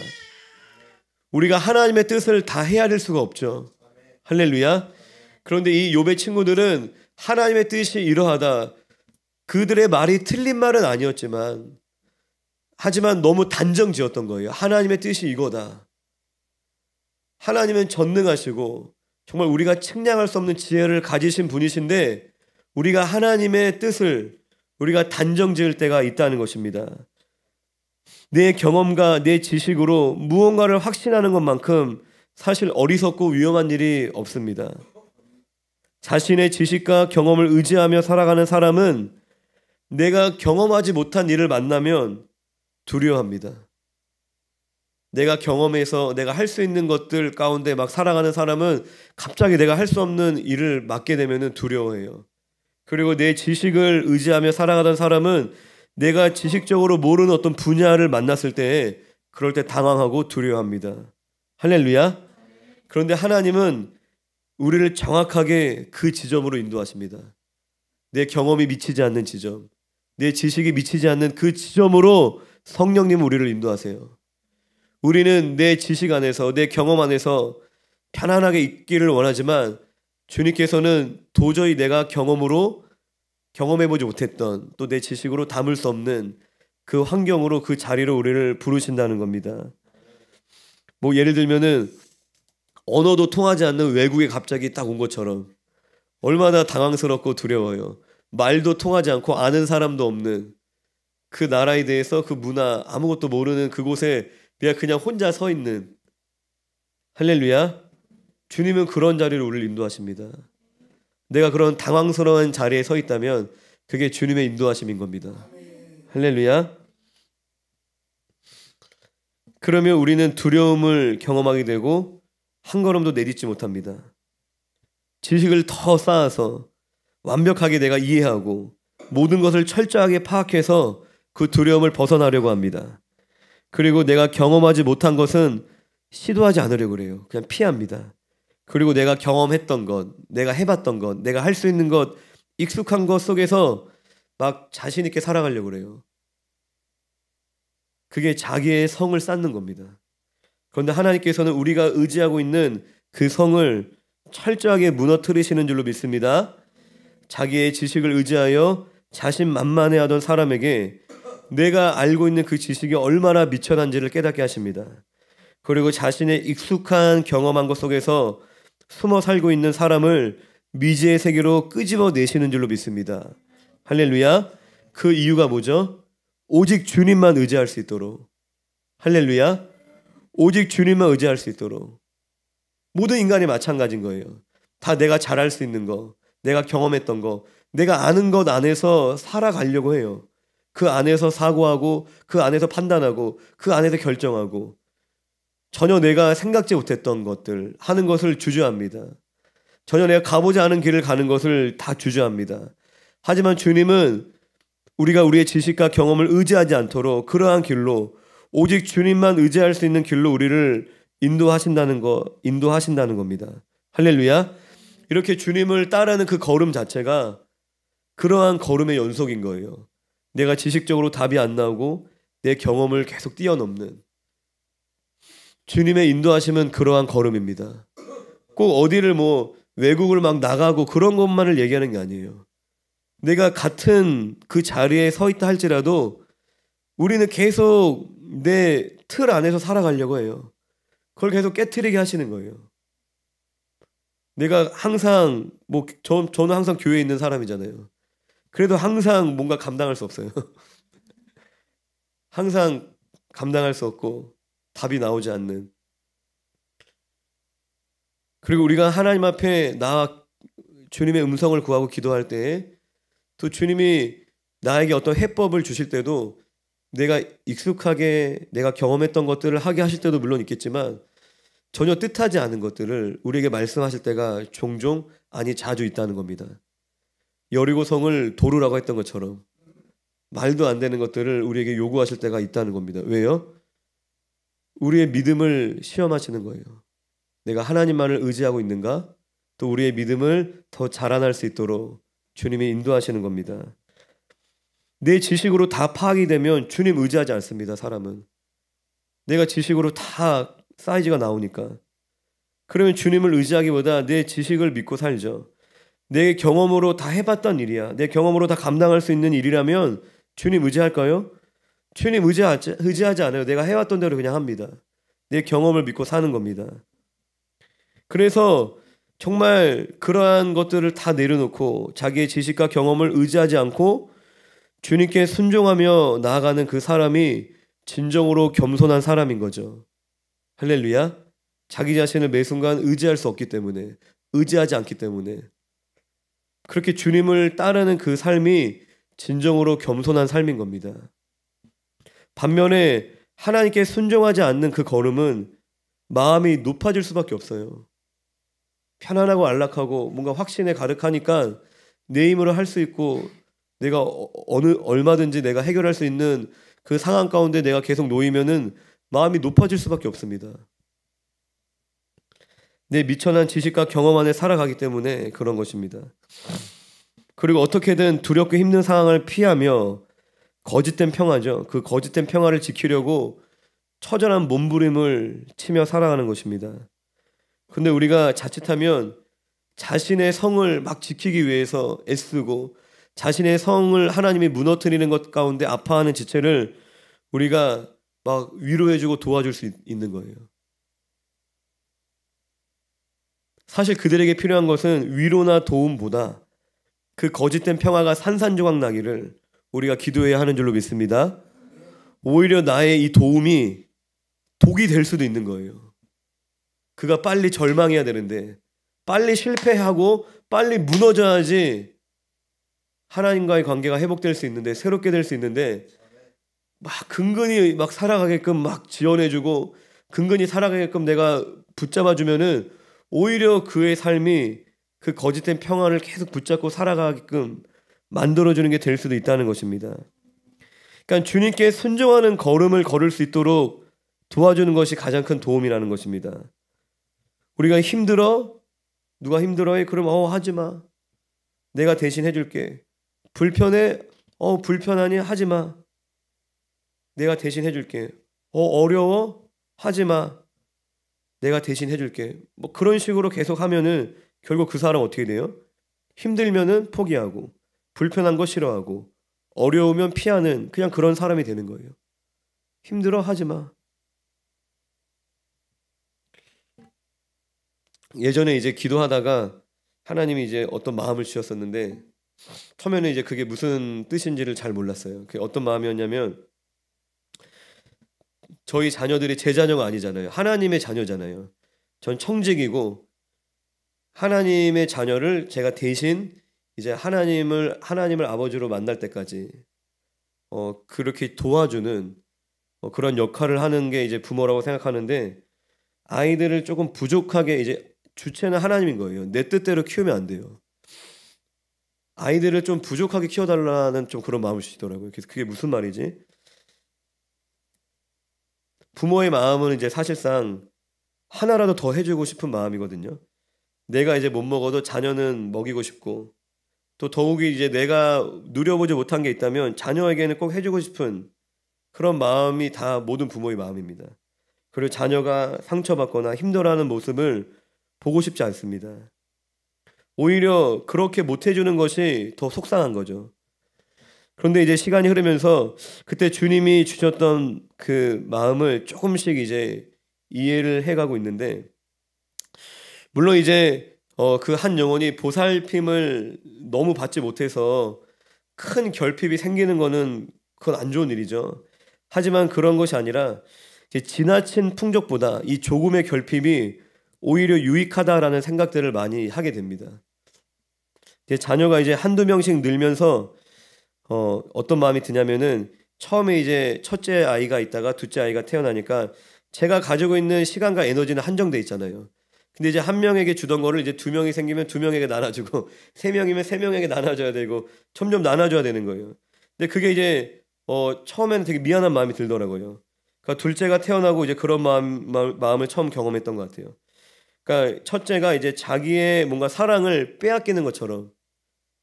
우리가 하나님의 뜻을 다 헤아릴 수가 없죠. 할렐루야. 그런데 이 욥의 친구들은 하나님의 뜻이 이러하다. 그들의 말이 틀린 말은 아니었지만 하지만 너무 단정 지었던 거예요. 하나님의 뜻이 이거다. 하나님은 전능하시고 정말 우리가 측량할 수 없는 지혜를 가지신 분이신데 우리가 하나님의 뜻을 우리가 단정 지을 때가 있다는 것입니다. 내 경험과 내 지식으로 무언가를 확신하는 것만큼 사실 어리석고 위험한 일이 없습니다. 자신의 지식과 경험을 의지하며 살아가는 사람은 내가 경험하지 못한 일을 만나면 두려워합니다. 내가 경험해서 내가 할 수 있는 것들 가운데 막 살아가는 사람은 갑자기 내가 할 수 없는 일을 맡게 되면 두려워해요. 그리고 내 지식을 의지하며 살아가던 사람은 내가 지식적으로 모르는 어떤 분야를 만났을 때 그럴 때 당황하고 두려워합니다. 할렐루야. 그런데 하나님은 우리를 정확하게 그 지점으로 인도하십니다. 내 경험이 미치지 않는 지점, 내 지식이 미치지 않는 그 지점으로 성령님은 우리를 인도하세요. 우리는 내 지식 안에서 내 경험 안에서 편안하게 있기를 원하지만 주님께서는 도저히 내가 경험해보지 못했던 또 내 지식으로 담을 수 없는 그 환경으로 그 자리로 우리를 부르신다는 겁니다. 뭐 예를 들면은 언어도 통하지 않는 외국에 갑자기 딱 온 것처럼 얼마나 당황스럽고 두려워요. 말도 통하지 않고 아는 사람도 없는 그 나라에 대해서 그 문화 아무것도 모르는 그곳에 내가 그냥 혼자 서 있는. 할렐루야. 주님은 그런 자리로 우리를 인도하십니다. 내가 그런 당황스러운 자리에 서 있다면 그게 주님의 인도하심인 겁니다. 할렐루야. 그러면 우리는 두려움을 경험하게 되고 한 걸음도 내딛지 못합니다. 지식을 더 쌓아서 완벽하게 내가 이해하고 모든 것을 철저하게 파악해서 그 두려움을 벗어나려고 합니다. 그리고 내가 경험하지 못한 것은 시도하지 않으려고 그래요. 그냥 피합니다. 그리고 내가 경험했던 것, 내가 해봤던 것, 내가 할 수 있는 것, 익숙한 것 속에서 막 자신 있게 살아가려고 그래요. 그게 자기의 성을 쌓는 겁니다. 그런데 하나님께서는 우리가 의지하고 있는 그 성을 철저하게 무너뜨리시는 줄로 믿습니다. 자기의 지식을 의지하여 자신만만해하던 사람에게 내가 알고 있는 그 지식이 얼마나 미천한지를 깨닫게 하십니다. 그리고 자신의 익숙한 경험한 것 속에서 숨어 살고 있는 사람을 미지의 세계로 끄집어내시는 줄로 믿습니다. 할렐루야. 그 이유가 뭐죠? 오직 주님만 의지할 수 있도록. 할렐루야. 오직 주님만 의지할 수 있도록. 모든 인간이 마찬가지인 거예요. 다 내가 잘할 수 있는 거, 내가 경험했던 거, 내가 아는 것 안에서 살아가려고 해요. 그 안에서 사고하고 그 안에서 판단하고 그 안에서 결정하고 전혀 내가 생각지 못했던 것들 하는 것을 주저합니다. 전혀 내가 가보지 않은 길을 가는 것을 다 주저합니다. 하지만 주님은 우리가 우리의 지식과 경험을 의지하지 않도록 그러한 길로 오직 주님만 의지할 수 있는 길로 우리를 인도하신다는 겁니다. 할렐루야. 이렇게 주님을 따르는 그 걸음 자체가 그러한 걸음의 연속인 거예요. 내가 지식적으로 답이 안 나오고 내 경험을 계속 뛰어넘는 주님의 인도하심은 그러한 걸음입니다. 꼭 어디를 뭐 외국을 막 나가고 그런 것만을 얘기하는 게 아니에요. 내가 같은 그 자리에 서 있다 할지라도 우리는 계속 내 틀 안에서 살아가려고 해요. 그걸 계속 깨트리게 하시는 거예요. 내가 항상 저는 항상 교회에 있는 사람이잖아요. 그래도 항상 뭔가 감당할 수 없어요. 항상 감당할 수 없고 답이 나오지 않는. 그리고 우리가 하나님 앞에 나와 주님의 음성을 구하고 기도할 때 또 주님이 나에게 어떤 해법을 주실 때도 내가 익숙하게 내가 경험했던 것들을 하게 하실 때도 물론 있겠지만 전혀 뜻하지 않은 것들을 우리에게 말씀하실 때가 종종 아니 자주 있다는 겁니다. 여리고성을 도르라고 했던 것처럼 말도 안 되는 것들을 우리에게 요구하실 때가 있다는 겁니다. 왜요? 우리의 믿음을 시험하시는 거예요. 내가 하나님만을 의지하고 있는가? 또 우리의 믿음을 더 자라날 수 있도록 주님이 인도하시는 겁니다. 내 지식으로 다 파악이 되면 주님 의지하지 않습니다. 사람은 내가 지식으로 다 사이즈가 나오니까. 그러면 주님을 의지하기보다 내 지식을 믿고 살죠. 내 경험으로 다 해봤던 일이야. 내 경험으로 다 감당할 수 있는 일이라면 주님 의지할까요? 주님 의지하지 않아요. 내가 해왔던 대로 그냥 합니다. 내 경험을 믿고 사는 겁니다. 그래서 정말 그러한 것들을 다 내려놓고 자기의 지식과 경험을 의지하지 않고 주님께 순종하며 나아가는 그 사람이 진정으로 겸손한 사람인 거죠. 할렐루야. 자기 자신을 매 순간 의지할 수 없기 때문에, 의지하지 않기 때문에, 그렇게 주님을 따르는 그 삶이 진정으로 겸손한 삶인 겁니다. 반면에 하나님께 순종하지 않는 그 걸음은 마음이 높아질 수밖에 없어요. 편안하고 안락하고 뭔가 확신에 가득하니까 내 힘으로 할 수 있고 내가 얼마든지 내가 해결할 수 있는 그 상황 가운데 내가 계속 놓이면은 마음이 높아질 수밖에 없습니다. 내 미천한 지식과 경험 안에 살아가기 때문에 그런 것입니다. 그리고 어떻게든 두렵고 힘든 상황을 피하며 거짓된 평화죠. 그 거짓된 평화를 지키려고 처절한 몸부림을 치며 살아가는 것입니다. 근데 우리가 자칫하면 자신의 성을 막 지키기 위해서 애쓰고 자신의 성을 하나님이 무너뜨리는 것 가운데 아파하는 지체를 우리가 막 위로해주고 도와줄 수 있는 거예요. 사실 그들에게 필요한 것은 위로나 도움보다 그 거짓된 평화가 산산조각 나기를 우리가 기도해야 하는 줄로 믿습니다. 오히려 나의 이 도움이 독이 될 수도 있는 거예요. 그가 빨리 절망해야 되는데 빨리 실패하고 빨리 무너져야지 하나님과의 관계가 회복될 수 있는데, 새롭게 될 수 있는데 막 근근히 막 살아가게끔 막 지원해주고 근근히 살아가게끔 내가 붙잡아주면은 오히려 그의 삶이 그 거짓된 평화를 계속 붙잡고 살아가게끔 만들어주는 게 될 수도 있다는 것입니다. 그러니까 주님께 순종하는 걸음을 걸을 수 있도록 도와주는 것이 가장 큰 도움이라는 것입니다. 우리가 힘들어? 누가 힘들어해? 그럼 하지마. 내가 대신 해줄게. 불편해? 불편하니? 하지마. 내가 대신 해줄게. 어려워? 하지마. 내가 대신 해줄게. 뭐 그런 식으로 계속 하면은 결국 그 사람 어떻게 돼요? 힘들면은 포기하고, 불편한 거 싫어하고, 어려우면 피하는 그냥 그런 사람이 되는 거예요. 힘들어? 하지마. 예전에 이제 기도하다가 하나님이 이제 어떤 마음을 주셨었는데 처음에는 이제 그게 무슨 뜻인지를 잘 몰랐어요. 그게 어떤 마음이었냐면 저희 자녀들이 제 자녀가 아니잖아요. 하나님의 자녀잖아요. 전 청직이고 하나님의 자녀를 제가 대신 이제 하나님을 아버지로 만날 때까지 그렇게 도와주는 그런 역할을 하는 게 이제 부모라고 생각하는데 아이들을 조금 부족하게 이제 주체는 하나님인 거예요. 내 뜻대로 키우면 안 돼요. 아이들을 좀 부족하게 키워달라는 좀 그런 마음을 주시더라고요. 그래서 그게 무슨 말이지? 부모의 마음은 이제 사실상 하나라도 더 해주고 싶은 마음이거든요. 내가 이제 못 먹어도 자녀는 먹이고 싶고 또 더욱이 이제 내가 누려보지 못한 게 있다면 자녀에게는 꼭 해주고 싶은 그런 마음이 다 모든 부모의 마음입니다. 그리고 자녀가 상처받거나 힘들어하는 모습을 보고 싶지 않습니다. 오히려 그렇게 못 해주는 것이 더 속상한 거죠. 그런데 이제 시간이 흐르면서 그때 주님이 주셨던 그 마음을 조금씩 이제 이해를 해가고 있는데, 물론 이제 그 한 영혼이 보살핌을 너무 받지 못해서 큰 결핍이 생기는 거는 그건 안 좋은 일이죠. 하지만 그런 것이 아니라 지나친 풍족보다 이 조금의 결핍이 오히려 유익하다라는 생각들을 많이 하게 됩니다. 이제 자녀가 이제 한두 명씩 늘면서 어떤 마음이 드냐면은 처음에 이제 첫째 아이가 있다가 둘째 아이가 태어나니까 제가 가지고 있는 시간과 에너지는 한정돼 있잖아요. 근데 이제 한 명에게 주던 거를 이제 두 명이 생기면 두 명에게 나눠주고 세 명이면 세 명에게 나눠줘야 되고 점점 나눠줘야 되는 거예요. 근데 그게 이제 처음에는 되게 미안한 마음이 들더라고요. 그러니까 둘째가 태어나고 이제 그런 마음을 처음 경험했던 것 같아요. 그러니까 첫째가 이제 자기의 뭔가 사랑을 빼앗기는 것처럼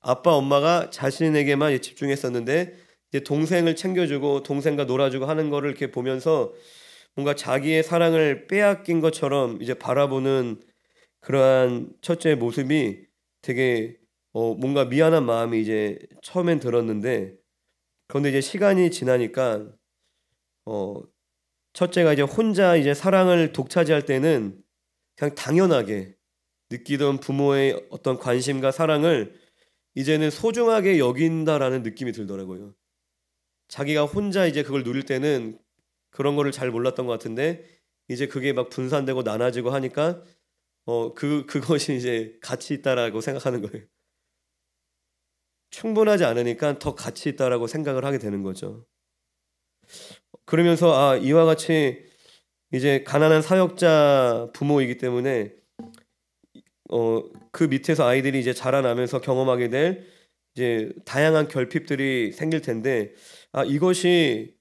아빠 엄마가 자신에게만 집중했었는데 이제 동생을 챙겨주고 동생과 놀아주고 하는 거를 이렇게 보면서 뭔가 자기의 사랑을 빼앗긴 것처럼 이제 바라보는 그러한 첫째의 모습이 되게 뭔가 미안한 마음이 이제 처음엔 들었는데, 그런데 이제 시간이 지나니까 첫째가 이제 혼자 이제 사랑을 독차지할 때는 그냥 당연하게 느끼던 부모의 어떤 관심과 사랑을 이제는 소중하게 여긴다라는 느낌이 들더라고요. 자기가 혼자 이제 그걸 누릴 때는 그런 거를 잘 몰랐던 것 같은데 이제 그게 막 분산되고 나눠지고 하니까 그것이 이제 가치 있다라고 생각하는 거예요. 충분하지 않으니까 더 가치 있다라고 생각을 하게 되는 거죠. 그러면서 이와 같이 이제 가난한 사역자 부모이기 때문에 그 밑에서 아이들이 이제 자라나면서 경험하게 될 이제 다양한 결핍들이 생길 텐데 이것이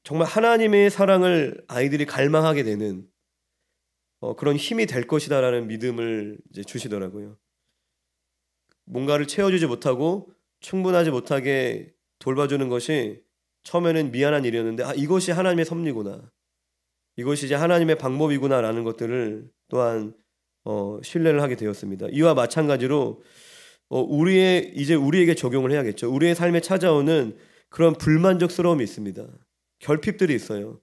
정말 하나님의 사랑을 아이들이 갈망하게 되는 그런 힘이 될 것이다라는 믿음을 이제 주시더라고요. 뭔가를 채워주지 못하고 충분하지 못하게 돌봐주는 것이 처음에는 미안한 일이었는데 이것이 하나님의 섭리구나, 이것이 이제 하나님의 방법이구나라는 것들을 또한 신뢰를 하게 되었습니다. 이와 마찬가지로 우리에게 적용을 해야겠죠. 우리의 삶에 찾아오는 그런 불만족스러움이 있습니다. 결핍들이 있어요.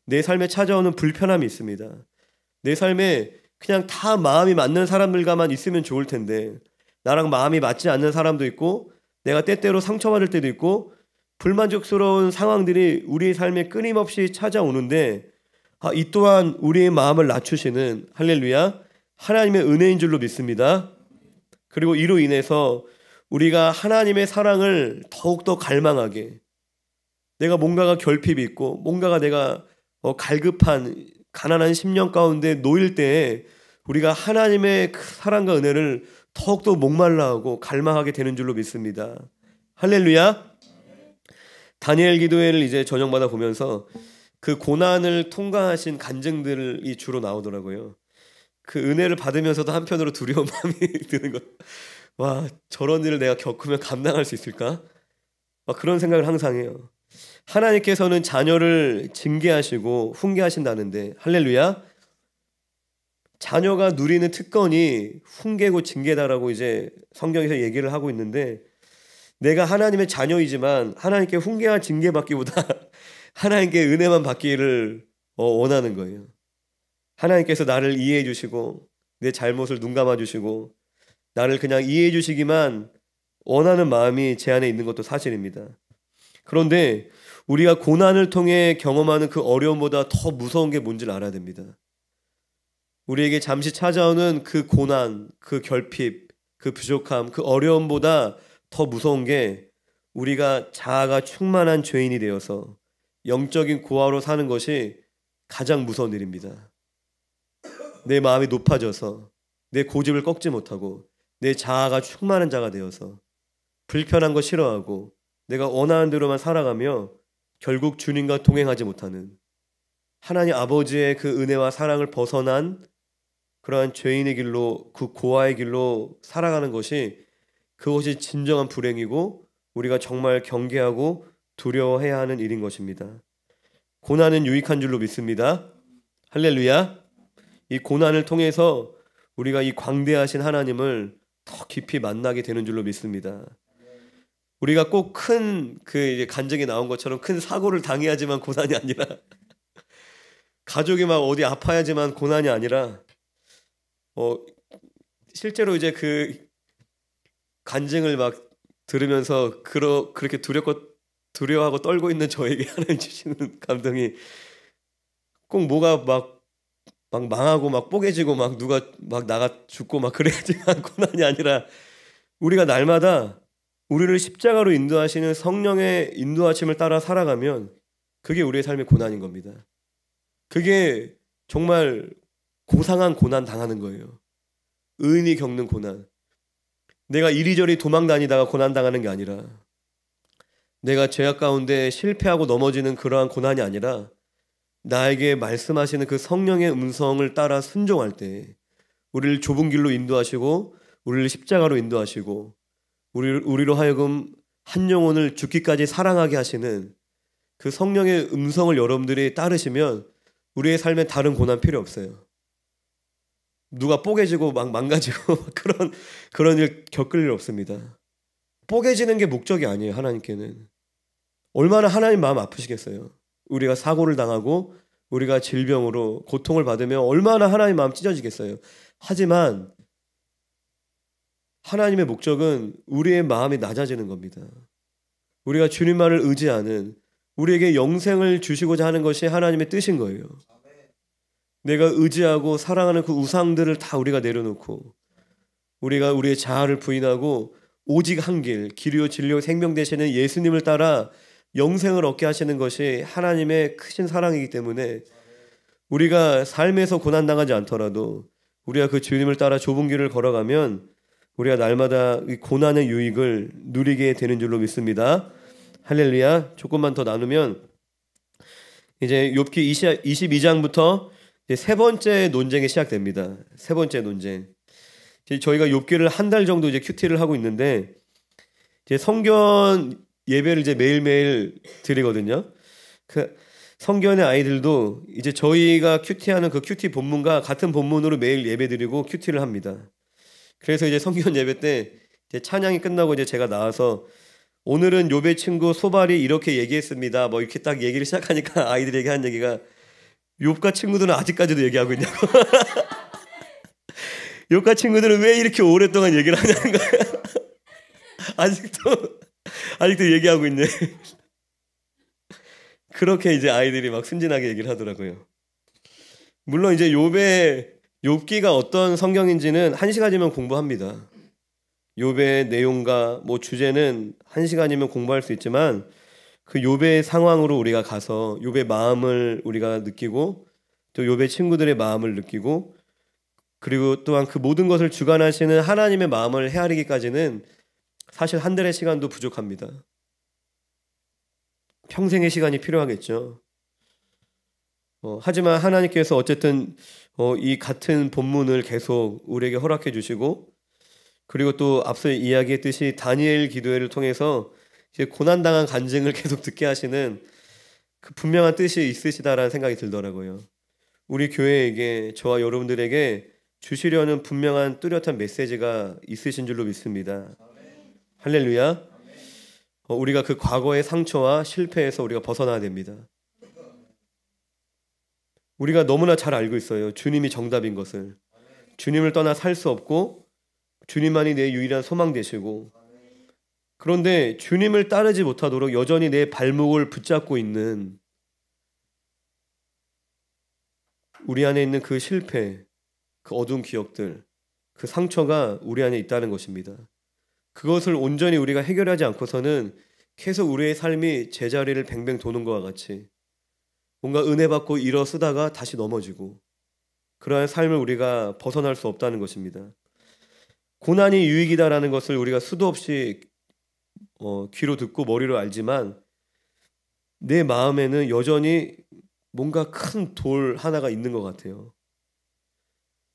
내 삶에 찾아오는 불편함이 있습니다. 내 삶에 그냥 다 마음이 맞는 사람들과만 있으면 좋을 텐데 나랑 마음이 맞지 않는 사람도 있고 내가 때때로 상처받을 때도 있고 불만족스러운 상황들이 우리의 삶에 끊임없이 찾아오는데 이 또한 우리의 마음을 낮추시는 할렐루야 하나님의 은혜인 줄로 믿습니다. 그리고 이로 인해서 우리가 하나님의 사랑을 더욱더 갈망하게, 내가 뭔가가 결핍이 있고 뭔가가 내가 갈급한 가난한 심령 가운데 놓일 때에 우리가 하나님의 그 사랑과 은혜를 더욱더 목말라하고 갈망하게 되는 줄로 믿습니다. 할렐루야. 다니엘 기도회를 이제 전형받아 보면서 그 고난을 통과하신 간증들이 주로 나오더라고요. 그 은혜를 받으면서도 한편으로 두려운 마음이 드는 것. 와, 저런 일을 내가 겪으면 감당할 수 있을까? 그런 생각을 항상 해요. 하나님께서는 자녀를 징계하시고 훈계하신다는데 할렐루야. 자녀가 누리는 특권이 훈계고 징계다라고 이제 성경에서 얘기를 하고 있는데 내가 하나님의 자녀이지만 하나님께 훈계와 징계받기보다 하나님께 은혜만 받기를 원하는 거예요. 하나님께서 나를 이해해 주시고 내 잘못을 눈감아 주시고 나를 그냥 이해해 주시기만 원하는 마음이 제 안에 있는 것도 사실입니다. 그런데 우리가 고난을 통해 경험하는 그 어려움보다 더 무서운 게 뭔지를 알아야 됩니다. 우리에게 잠시 찾아오는 그 고난, 그 결핍, 그 부족함, 그 어려움보다 더 무서운 게 우리가 자아가 충만한 죄인이 되어서 영적인 고아로 사는 것이 가장 무서운 일입니다. 내 마음이 높아져서 내 고집을 꺾지 못하고 내 자아가 충만한 자가 되어서 불편한 거 싫어하고 내가 원하는 대로만 살아가며 결국 주님과 동행하지 못하는 하나님 아버지의 그 은혜와 사랑을 벗어난 그러한 죄인의 길로, 그 고아의 길로 살아가는 것이 그것이 진정한 불행이고 우리가 정말 경계하고 두려워해야 하는 일인 것입니다. 고난은 유익한 줄로 믿습니다. 할렐루야. 이 고난을 통해서 우리가 이 광대하신 하나님을 더 깊이 만나게 되는 줄로 믿습니다. 우리가 꼭 큰 그 간증이 나온 것처럼 큰 사고를 당해야지만 고난이 아니라 가족이 막 어디 아파야지만 고난이 아니라 실제로 이제 그 간증을 막 들으면서 그렇게 두려워하고 떨고 있는 저에게 하나님 주시는 감동이 꼭 뭐가 막 망하고 막 뽀개지고 막 누가 막 나가 죽고 막 그래야지만 고난이 아니라 우리가 날마다 우리를 십자가로 인도하시는 성령의 인도하심을 따라 살아가면 그게 우리의 삶의 고난인 겁니다. 그게 정말 고상한 고난 당하는 거예요. 의인이 겪는 고난. 내가 이리저리 도망 다니다가 고난 당하는 게 아니라 내가 죄악 가운데 실패하고 넘어지는 그러한 고난이 아니라 나에게 말씀하시는 그 성령의 음성을 따라 순종할 때 우리를 좁은 길로 인도하시고 우리를 십자가로 인도하시고 우리로 하여금 한 영혼을 죽기까지 사랑하게 하시는 그 성령의 음성을 여러분들이 따르시면 우리의 삶에 다른 고난 필요 없어요. 누가 뽀개지고 막 망가지고 그런 일 겪을 일 없습니다. 뽀개지는 게 목적이 아니에요. 하나님께는. 얼마나 하나님 마음 아프시겠어요. 우리가 사고를 당하고 우리가 질병으로 고통을 받으면 얼마나 하나님 마음 찢어지겠어요. 하지만 하나님의 목적은 우리의 마음이 낮아지는 겁니다. 우리가 주님만을 의지하는, 우리에게 영생을 주시고자 하는 것이 하나님의 뜻인 거예요. 내가 의지하고 사랑하는 그 우상들을 다 우리가 내려놓고 우리가 우리의 자아를 부인하고 오직 한 길, 길이요 진리요 생명 되시는 예수님을 따라 영생을 얻게 하시는 것이 하나님의 크신 사랑이기 때문에 우리가 삶에서 고난당하지 않더라도 우리가 그 주님을 따라 좁은 길을 걸어가면 우리가 날마다 이 고난의 유익을 누리게 되는 줄로 믿습니다. 할렐루야. 조금만 더 나누면 이제 욥기 22장부터 이제 세 번째 논쟁이 시작됩니다. 세 번째 논쟁. 이제 저희가 욥기를 한 달 정도 이제 큐티를 하고 있는데 이제 성경 예배를 이제 매일매일 드리거든요. 그 성견의 아이들도 이제 저희가 큐티하는 그 큐티 본문과 같은 본문으로 매일 예배 드리고 큐티를 합니다. 그래서 이제 성견 예배 때 이제 찬양이 끝나고 이제 제가 나와서 오늘은 욥의 친구 소발이 이렇게 얘기했습니다. 뭐 이렇게 딱 얘기를 시작하니까 아이들에게 한 얘기가 욥과 친구들은 아직까지도 얘기하고 있냐고. 욥과 친구들은 왜 이렇게 오랫동안 얘기를 하냐는 거예요. 아직도 얘기하고 있네. 그렇게 이제 아이들이 막 순진하게 얘기를 하더라고요. 물론 이제 욥기가 어떤 성경인지는 1시간이면 공부합니다. 욥의 내용과 뭐 주제는 1시간이면 공부할 수 있지만 그 욥의 상황으로 우리가 가서 욥의 마음을 우리가 느끼고 또 욥의 친구들의 마음을 느끼고 그리고 또한 그 모든 것을 주관하시는 하나님의 마음을 헤아리기까지는 사실 한 달의 시간도 부족합니다. 평생의 시간이 필요하겠죠. 하지만 하나님께서 어쨌든 이 같은 본문을 계속 우리에게 허락해 주시고 그리고 또 앞서 이야기했듯이 다니엘 기도회를 통해서 이제 고난당한 간증을 계속 듣게 하시는 그 분명한 뜻이 있으시다라는 생각이 들더라고요. 우리 교회에게 저와 여러분들에게 주시려는 분명한 뚜렷한 메시지가 있으신 줄로 믿습니다. 할렐루야. 우리가 그 과거의 상처와 실패에서 우리가 벗어나야 됩니다. 우리가 너무나 잘 알고 있어요. 주님이 정답인 것을. 주님을 떠나 살 수 없고 주님만이 내 유일한 소망 되시고 그런데 주님을 따르지 못하도록 여전히 내 발목을 붙잡고 있는 우리 안에 있는 그 실패, 그 어두운 기억들, 그 상처가 우리 안에 있다는 것입니다. 그것을 온전히 우리가 해결하지 않고서는 계속 우리의 삶이 제자리를 뱅뱅 도는 것과 같이 뭔가 은혜 받고 일어서다가 다시 넘어지고 그러한 삶을 우리가 벗어날 수 없다는 것입니다. 고난이 유익이다라는 것을 우리가 수도 없이 귀로 듣고 머리로 알지만 내 마음에는 여전히 뭔가 큰 돌 하나가 있는 것 같아요.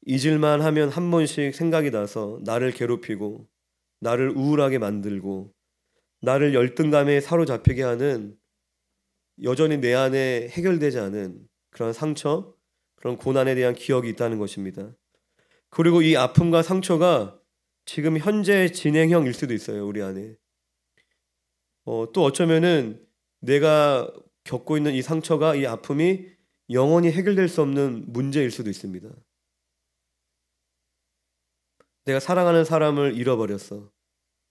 잊을만 하면 한 번씩 생각이 나서 나를 괴롭히고 나를 우울하게 만들고 나를 열등감에 사로잡히게 하는 여전히 내 안에 해결되지 않은 그런 상처, 그런 고난에 대한 기억이 있다는 것입니다. 그리고 이 아픔과 상처가 지금 현재 진행형일 수도 있어요. 우리 안에. 또 어쩌면은 내가 겪고 있는 이 상처가 이 아픔이 영원히 해결될 수 없는 문제일 수도 있습니다. 내가 사랑하는 사람을 잃어버렸어.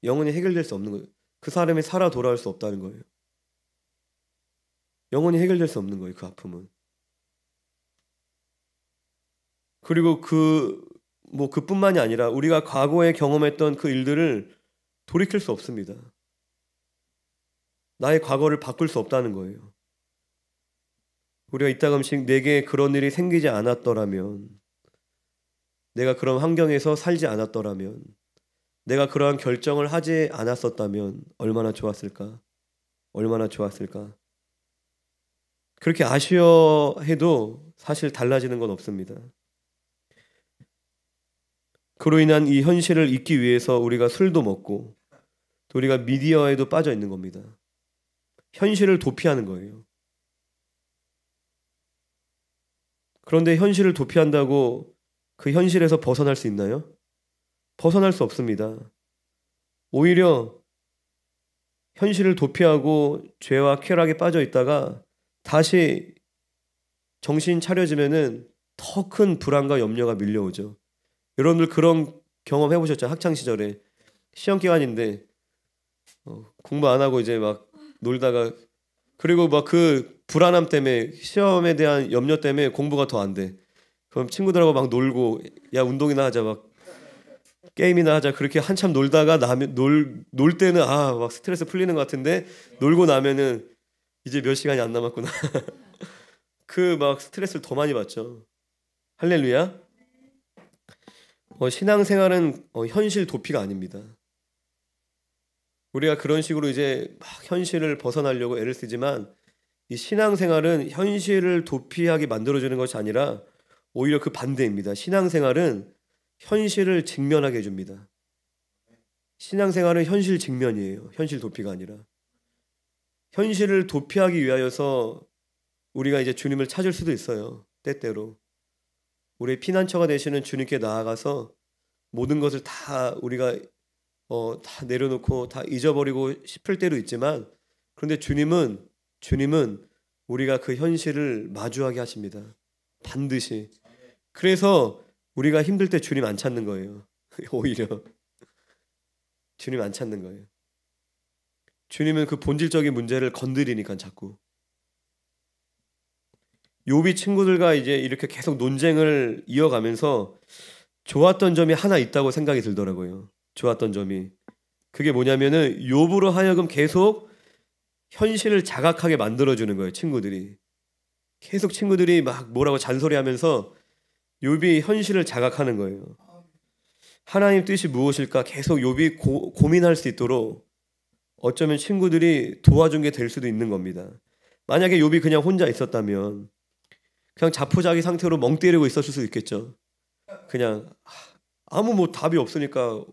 영원히 해결될 수 없는 거예요. 그 사람이 살아 돌아올 수 없다는 거예요. 영원히 해결될 수 없는 거예요. 그 아픔은. 그리고 그뿐만이 아니라 우리가 과거에 경험했던 그 일들을 돌이킬 수 없습니다. 나의 과거를 바꿀 수 없다는 거예요. 우리가 이따금씩 내게 그런 일이 생기지 않았더라면, 내가 그런 환경에서 살지 않았더라면, 내가 그러한 결정을 하지 않았었다면 얼마나 좋았을까? 얼마나 좋았을까? 그렇게 아쉬워해도 사실 달라지는 건 없습니다. 그로 인한 이 현실을 잊기 위해서 우리가 술도 먹고 또 우리가 미디어에도 빠져 있는 겁니다. 현실을 도피하는 거예요. 그런데 현실을 도피한다고 그 현실에서 벗어날 수 있나요? 벗어날 수 없습니다. 오히려 현실을 도피하고 죄와 쾌락에 빠져 있다가 다시 정신 차려지면은 더 큰 불안과 염려가 밀려오죠. 여러분들 그런 경험 해보셨죠? 학창 시절에 시험 기간인데 공부 안 하고 이제 막 놀다가, 그리고 막 그 불안함 때문에, 시험에 대한 염려 때문에 공부가 더 안 돼. 그럼 친구들하고 막 놀고, 야 운동이나 하자, 막 게임이나 하자, 그렇게 한참 놀다가 나면 놀 때는 막 스트레스 풀리는 것 같은데, 놀고 나면은 이제 몇 시간이 안 남았구나. 그 막 스트레스를 더 많이 받죠. 할렐루야. 신앙생활은 현실 도피가 아닙니다. 우리가 그런 식으로 이제 막 현실을 벗어나려고 애를 쓰지만, 이 신앙생활은 현실을 도피하게 만들어주는 것이 아니라 오히려 그 반대입니다. 신앙생활은 현실을 직면하게 해줍니다. 신앙생활은 현실 직면이에요. 현실 도피가 아니라. 현실을 도피하기 위하여서 우리가 이제 주님을 찾을 수도 있어요. 때때로. 우리의 피난처가 되시는 주님께 나아가서 모든 것을 다 우리가 다 내려놓고 다 잊어버리고 싶을 때도 있지만, 그런데 주님은 우리가 그 현실을 마주하게 하십니다. 반드시. 그래서 우리가 힘들 때 주님 안 찾는 거예요. 오히려 주님 안 찾는 거예요. 주님은 그 본질적인 문제를 건드리니까 자꾸. 욥이 친구들과 이제 이렇게 계속 논쟁을 이어가면서 좋았던 점이 하나 있다고 생각이 들더라고요. 좋았던 점이. 그게 뭐냐면은 욥으로 하여금 계속 현실을 자각하게 만들어주는 거예요. 친구들이. 계속 친구들이 막 뭐라고 잔소리하면서 욥이 현실을 자각하는 거예요. 하나님 뜻이 무엇일까 계속 욥이 고민할 수 있도록 어쩌면 친구들이 도와준 게 될 수도 있는 겁니다. 만약에 욥이 그냥 혼자 있었다면 그냥 자포자기 상태로 멍 때리고 있었을 수도 있겠죠. 그냥 아무 뭐 답이 없으니까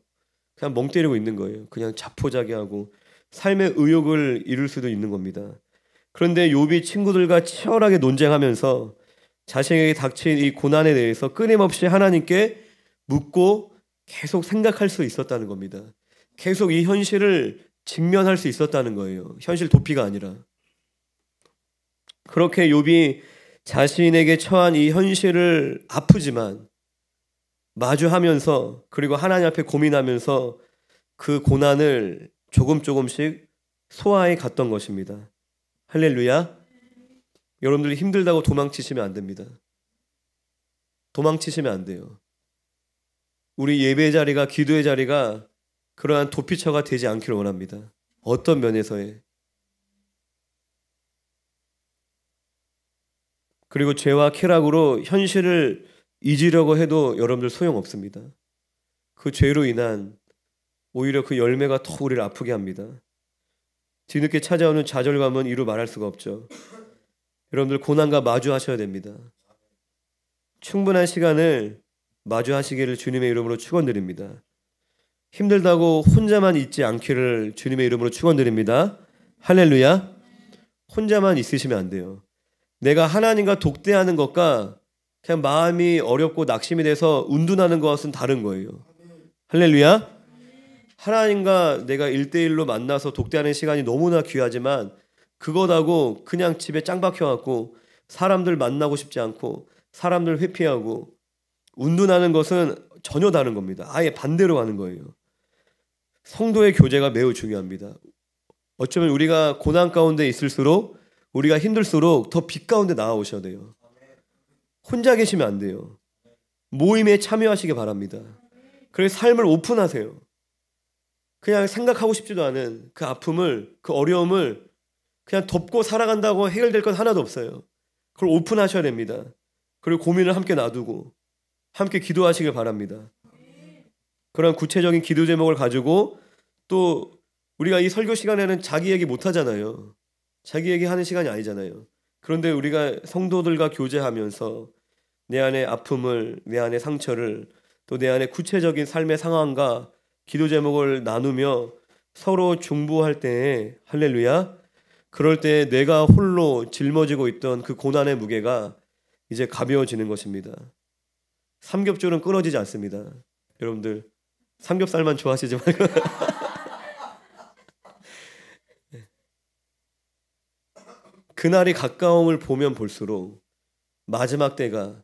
그냥 멍 때리고 있는 거예요. 그냥 자포자기하고 삶의 의욕을 잃을 수도 있는 겁니다. 그런데 욥이 친구들과 치열하게 논쟁하면서 자신에게 닥친 이 고난에 대해서 끊임없이 하나님께 묻고 계속 생각할 수 있었다는 겁니다. 계속 이 현실을 직면할 수 있었다는 거예요. 현실 도피가 아니라. 그렇게 욥이 자신에게 처한 이 현실을 아프지만 마주하면서, 그리고 하나님 앞에 고민하면서 그 고난을 조금씩 소화해 갔던 것입니다. 할렐루야. 여러분들이 힘들다고 도망치시면 안 됩니다. 도망치시면 안 돼요. 우리 예배의 자리가, 기도의 자리가 그러한 도피처가 되지 않기를 원합니다. 어떤 면에서의. 그리고 죄와 쾌락으로 현실을 잊으려고 해도 여러분들 소용없습니다. 그 죄로 인한 오히려 그 열매가 더 우리를 아프게 합니다. 뒤늦게 찾아오는 좌절감은 이루 말할 수가 없죠. 여러분들 고난과 마주하셔야 됩니다. 충분한 시간을 마주하시기를 주님의 이름으로 축원드립니다. 힘들다고 혼자만 있지 않기를 주님의 이름으로 축원드립니다. 할렐루야. 혼자만 있으시면 안 돼요. 내가 하나님과 독대하는 것과 그냥 마음이 어렵고 낙심이 돼서 운둔하는 것은 다른 거예요. 할렐루야. 하나님과 내가 1대1로 만나서 독대하는 시간이 너무나 귀하지만, 그것하고 그냥 집에 짱 박혀갖고 사람들 만나고 싶지 않고 사람들 회피하고 운둔하는 것은 전혀 다른 겁니다. 아예 반대로 가는 거예요. 성도의 교제가 매우 중요합니다. 어쩌면 우리가 고난 가운데 있을수록, 우리가 힘들수록 더 빛 가운데 나아오셔야 돼요. 혼자 계시면 안 돼요. 모임에 참여하시기 바랍니다. 그래서 삶을 오픈하세요. 그냥 생각하고 싶지도 않은 그 아픔을, 그 어려움을 그냥 덮고 살아간다고 해결될 건 하나도 없어요. 그걸 오픈하셔야 됩니다. 그리고 고민을 함께 놔두고 함께 기도하시길 바랍니다. 그런 구체적인 기도 제목을 가지고, 또 우리가 이 설교 시간에는 자기 얘기 못 하잖아요. 자기 얘기 하는 시간이 아니잖아요. 그런데 우리가 성도들과 교제하면서 내 안의 아픔을, 내 안의 상처를, 또 내 안의 구체적인 삶의 상황과 기도 제목을 나누며 서로 중보할 때에, 할렐루야, 그럴 때 내가 홀로 짊어지고 있던 그 고난의 무게가 이제 가벼워지는 것입니다. 삼겹줄은 끊어지지 않습니다. 여러분들 삼겹살만 좋아하시지 말고 그날이 가까움을 보면 볼수록 마지막 때가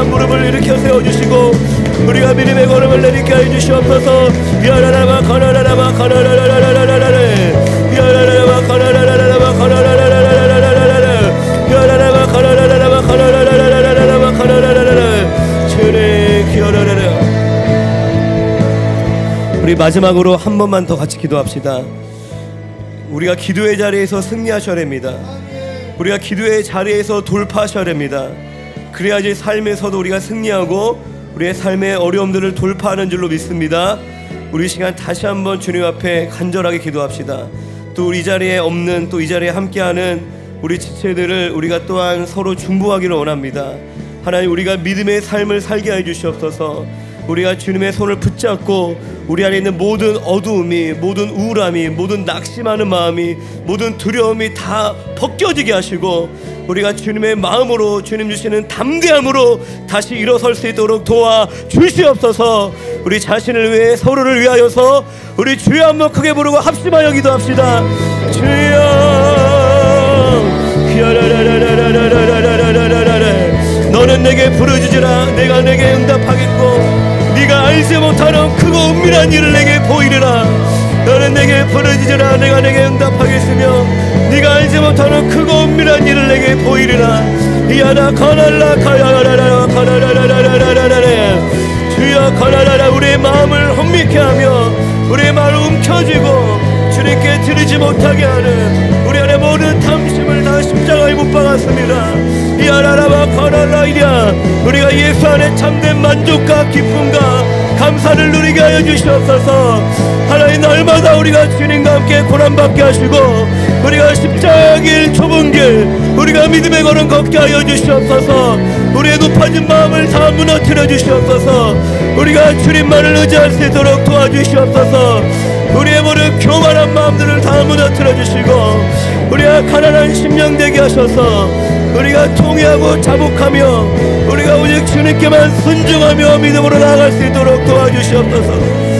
약한 무릎을 일으켜 세워주시고 우리가 믿음의 걸음을 내딛게 해주시옵소서. 야라라바 가라라라바 가라라라라라라라라 야라라라바 가라라라라바 가라라라라라라라라 야라라바 가라라라바 가라라라라라라라 가라라라라라 주님 기어라라라. 우리 마지막으로 한 번만 더 같이 기도합시다. 우리가 기도의 자리에서 승리하셔야 됩니다. 우리가 기도의 자리에서 돌파하셔야 됩니다. 그래야지 삶에서도 우리가 승리하고 우리의 삶의 어려움들을 돌파하는 줄로 믿습니다. 우리 시간 다시 한번 주님 앞에 간절하게 기도합시다. 또 우리 이 자리에 없는, 또 이 자리에 함께하는 우리 지체들을 우리가 또한 서로 중보하기를 원합니다. 하나님, 우리가 믿음의 삶을 살게 해주시옵소서. 우리가 주님의 손을 붙잡고 우리 안에 있는 모든 어두움이, 모든 우울함이, 모든 낙심하는 마음이, 모든 두려움이 다 벗겨지게 하시고 우리가 주님의 마음으로, 주님 주시는 담대함으로 다시 일어설 수 있도록 도와주시옵소서. 우리 자신을 위해, 서로를 위하여서 우리 주여 한번 크게 부르고 합심하여 기도합시다. 주여 너는 내게 부르짖으라 내가 내게 응답하겠고 네가 알지 못하는 크고 은밀한 일을 내게 보이리라. 너는 내게 부르짖으라 내가 내게 응답하겠으며 네가 알지 못하는 크고 은밀한 일을 내게 보이리라. 이하나 가날라 가야라라라 가라라라라라라라 주여 가라라라. 우리의 마음을 혼미케 하며 우리의 말을 움켜쥐고 주님께 드리지 못하게 하는 우리 안에 모든 탐심을 다 십자가에 못 박았습니다. 이하라라바 가라라이랴. 우리가 예수 안에 참된 만족과 기쁨과 감사를 누리게 하여 주시옵소서. 하나님, 날마다 우리가 주님과 함께 고난받게 하시고 우리가 십자가의 길, 좁은 길, 우리가 믿음의 걸음 걷게 하여 주시옵소서. 우리의 높아진 마음을 다 무너뜨려 주시옵소서. 우리가 주님만을 의지할 수 있도록 도와주시옵소서. 우리의 모든 교만한 마음들을 다 무너뜨려 주시고 우리가 가난한 심령 되게 하셔서 우리가 통회하고 자복하며 우리가 오직 주님께만 순종하며 믿음으로 나아갈 수 있도록 도와주시옵소서.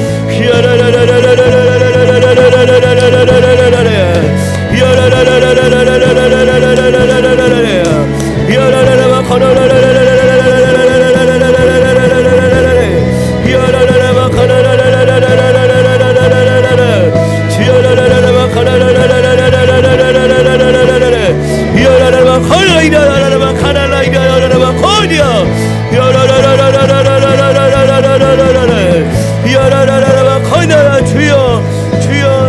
주여 주여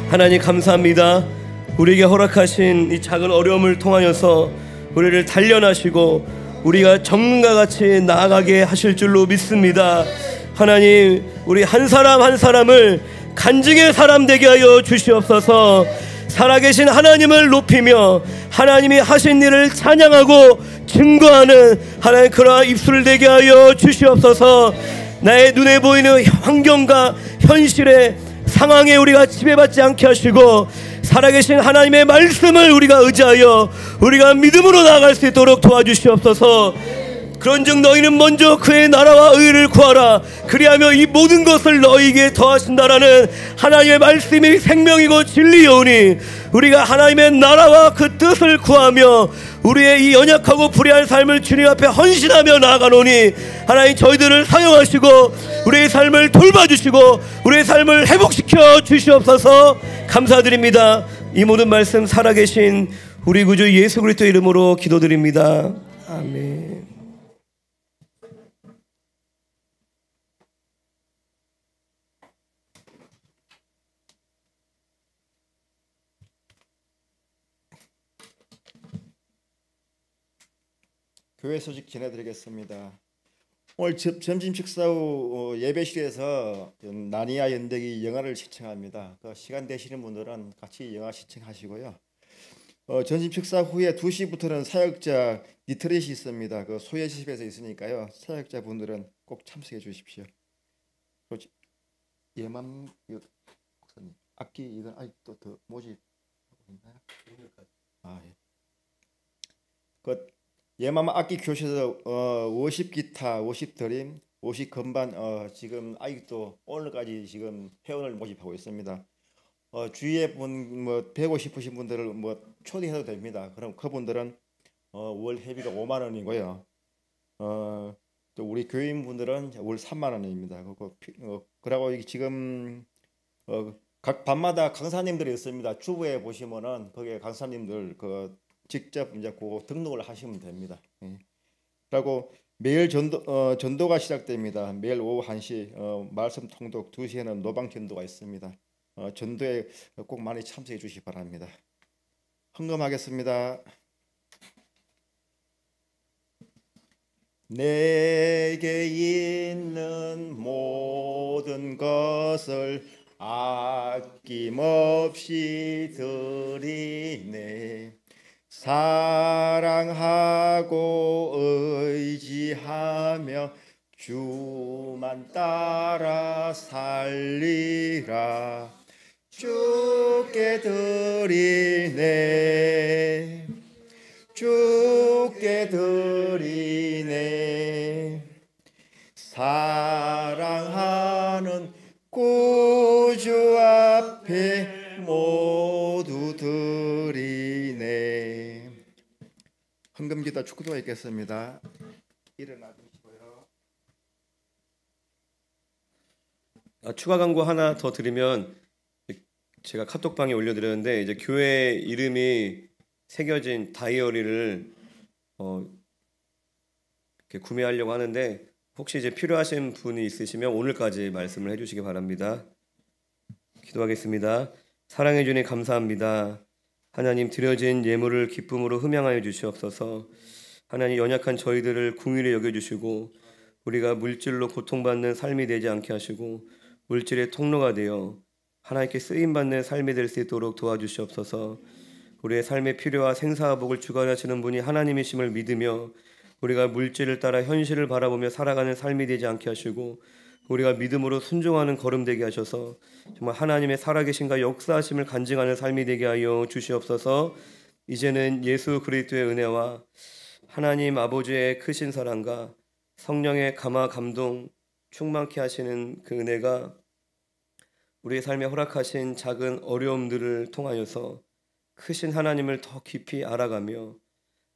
하나님 감사합니다. 우리에게 허락하신 이 작은 어려움을 통하여서 우리를 단련하시고 우리가 정금과 같이 나아가게 하실 줄로 믿습니다. 하나님, 우리 한 사람 한 사람을 간증의 사람 되게 하여 주시옵소서. 살아계신 하나님을 높이며 하나님이 하신 일을 찬양하고 증거하는 하나님 그러한 입술 되게 하여 주시옵소서. 나의 눈에 보이는 환경과 현실의 상황에 우리가 지배받지 않게 하시고 살아계신 하나님의 말씀을 우리가 의지하여 우리가 믿음으로 나아갈 수 있도록 도와주시옵소서. 그런즉 너희는 먼저 그의 나라와 의를 구하라. 그리하며 이 모든 것을 너희에게 더하신다라는 하나님의 말씀이 생명이고 진리여오니 우리가 하나님의 나라와 그 뜻을 구하며 우리의 이 연약하고 불의한 삶을 주님 앞에 헌신하며 나아가노니 하나님 저희들을 사용하시고 우리의 삶을 돌봐주시고 우리의 삶을 회복시켜 주시옵소서. 감사드립니다. 이 모든 말씀 살아계신 우리 구주 예수 그리스도 이름으로 기도드립니다. 아멘. 교회 소식 전해드리겠습니다. 오늘 점심 식사 후 예배실에서 나니아 연대기 영화를 시청합니다. 그 시간 되시는 분들은 같이 영화 시청하시고요. 점심 식사 후에 2시부터는 사역자 리트릿이 있습니다. 그 소예집에서 있으니까요. 사역자 분들은 꼭 참석해 주십시오. 예만 목사님 악기 이건 아직도 더 모집하고 있나요? 아 예. 그 예만 악기 교실에서 워십 기타, 워십 드림, 워십 건반 지금 아직도 오늘까지 지금 회원을 모집하고 있습니다. 주위에 분 뭐 배우고 싶으신 분들을 뭐 초대해도 됩니다. 그럼 그분들은 월 회비가 5만 원이고요. 또 우리 교인분들은 월 3만 원입니다. 그리고 지금 각 반마다 강사님들이 있습니다. 주부에 보시면은 거기에 강사님들 직접 이제 등록을 하시면 됩니다. 예. 그리고 매일 전도가 시작됩니다. 매일 오후 1시 말씀 통독 2시에는 노방 전도가 있습니다. 전도에 꼭 많이 참석해 주시기 바랍니다. 헌금하겠습니다. 내게 있는 모든 것을 아낌없이 드리네. 사랑하고 의지하며 주만 따라 살리라. 주께 드리네. 주께 드리네. 사랑하는 구주 앞에 모두 드리네. 헌금기도 축도가 있겠습니다. 일어나 주시고요. 추가 광고 하나 더 드리면, 제가 카톡방에 올려드렸는데 이제 교회 이름이 새겨진 다이어리를 이렇게 구매하려고 하는데, 혹시 이제 필요하신 분이 있으시면 오늘까지 말씀을 해주시기 바랍니다. 기도하겠습니다. 사랑해 주니 감사합니다. 하나님, 드려진 예물을 기쁨으로 흠양하여 주시옵소서. 하나님, 연약한 저희들을 긍휼히 여겨주시고 우리가 물질로 고통받는 삶이 되지 않게 하시고 물질의 통로가 되어 하나님께 쓰임받는 삶이 될 수 있도록 도와주시옵소서. 우리의 삶의 필요와 생사와 복을 주관하시는 분이 하나님이심을 믿으며 우리가 물질을 따라 현실을 바라보며 살아가는 삶이 되지 않게 하시고 우리가 믿음으로 순종하는 걸음 되게 하셔서 정말 하나님의 살아계신과 역사하심을 간증하는 삶이 되게 하여 주시옵소서. 이제는 예수 그리스도의 은혜와 하나님 아버지의 크신 사랑과 성령의 감화 감동 충만케 하시는 그 은혜가 우리의 삶에 허락하신 작은 어려움들을 통하여서 크신 하나님을 더 깊이 알아가며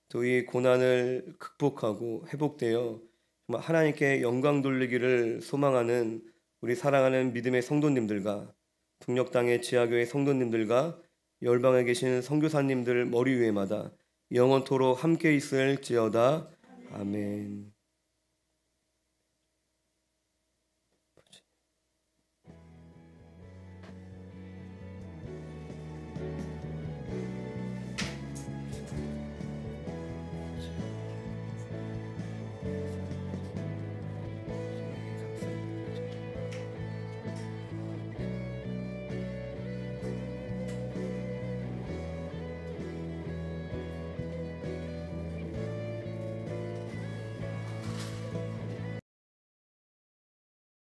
또 이 고난을 극복하고 회복되어 정말 하나님께 영광 돌리기를 소망하는 우리 사랑하는 믿음의 성도님들과 북녘 땅의 지하교회 성도님들과 열방에 계시는 선교사님들 머리 위에마다 영원토록 함께 있을지어다. 아멘.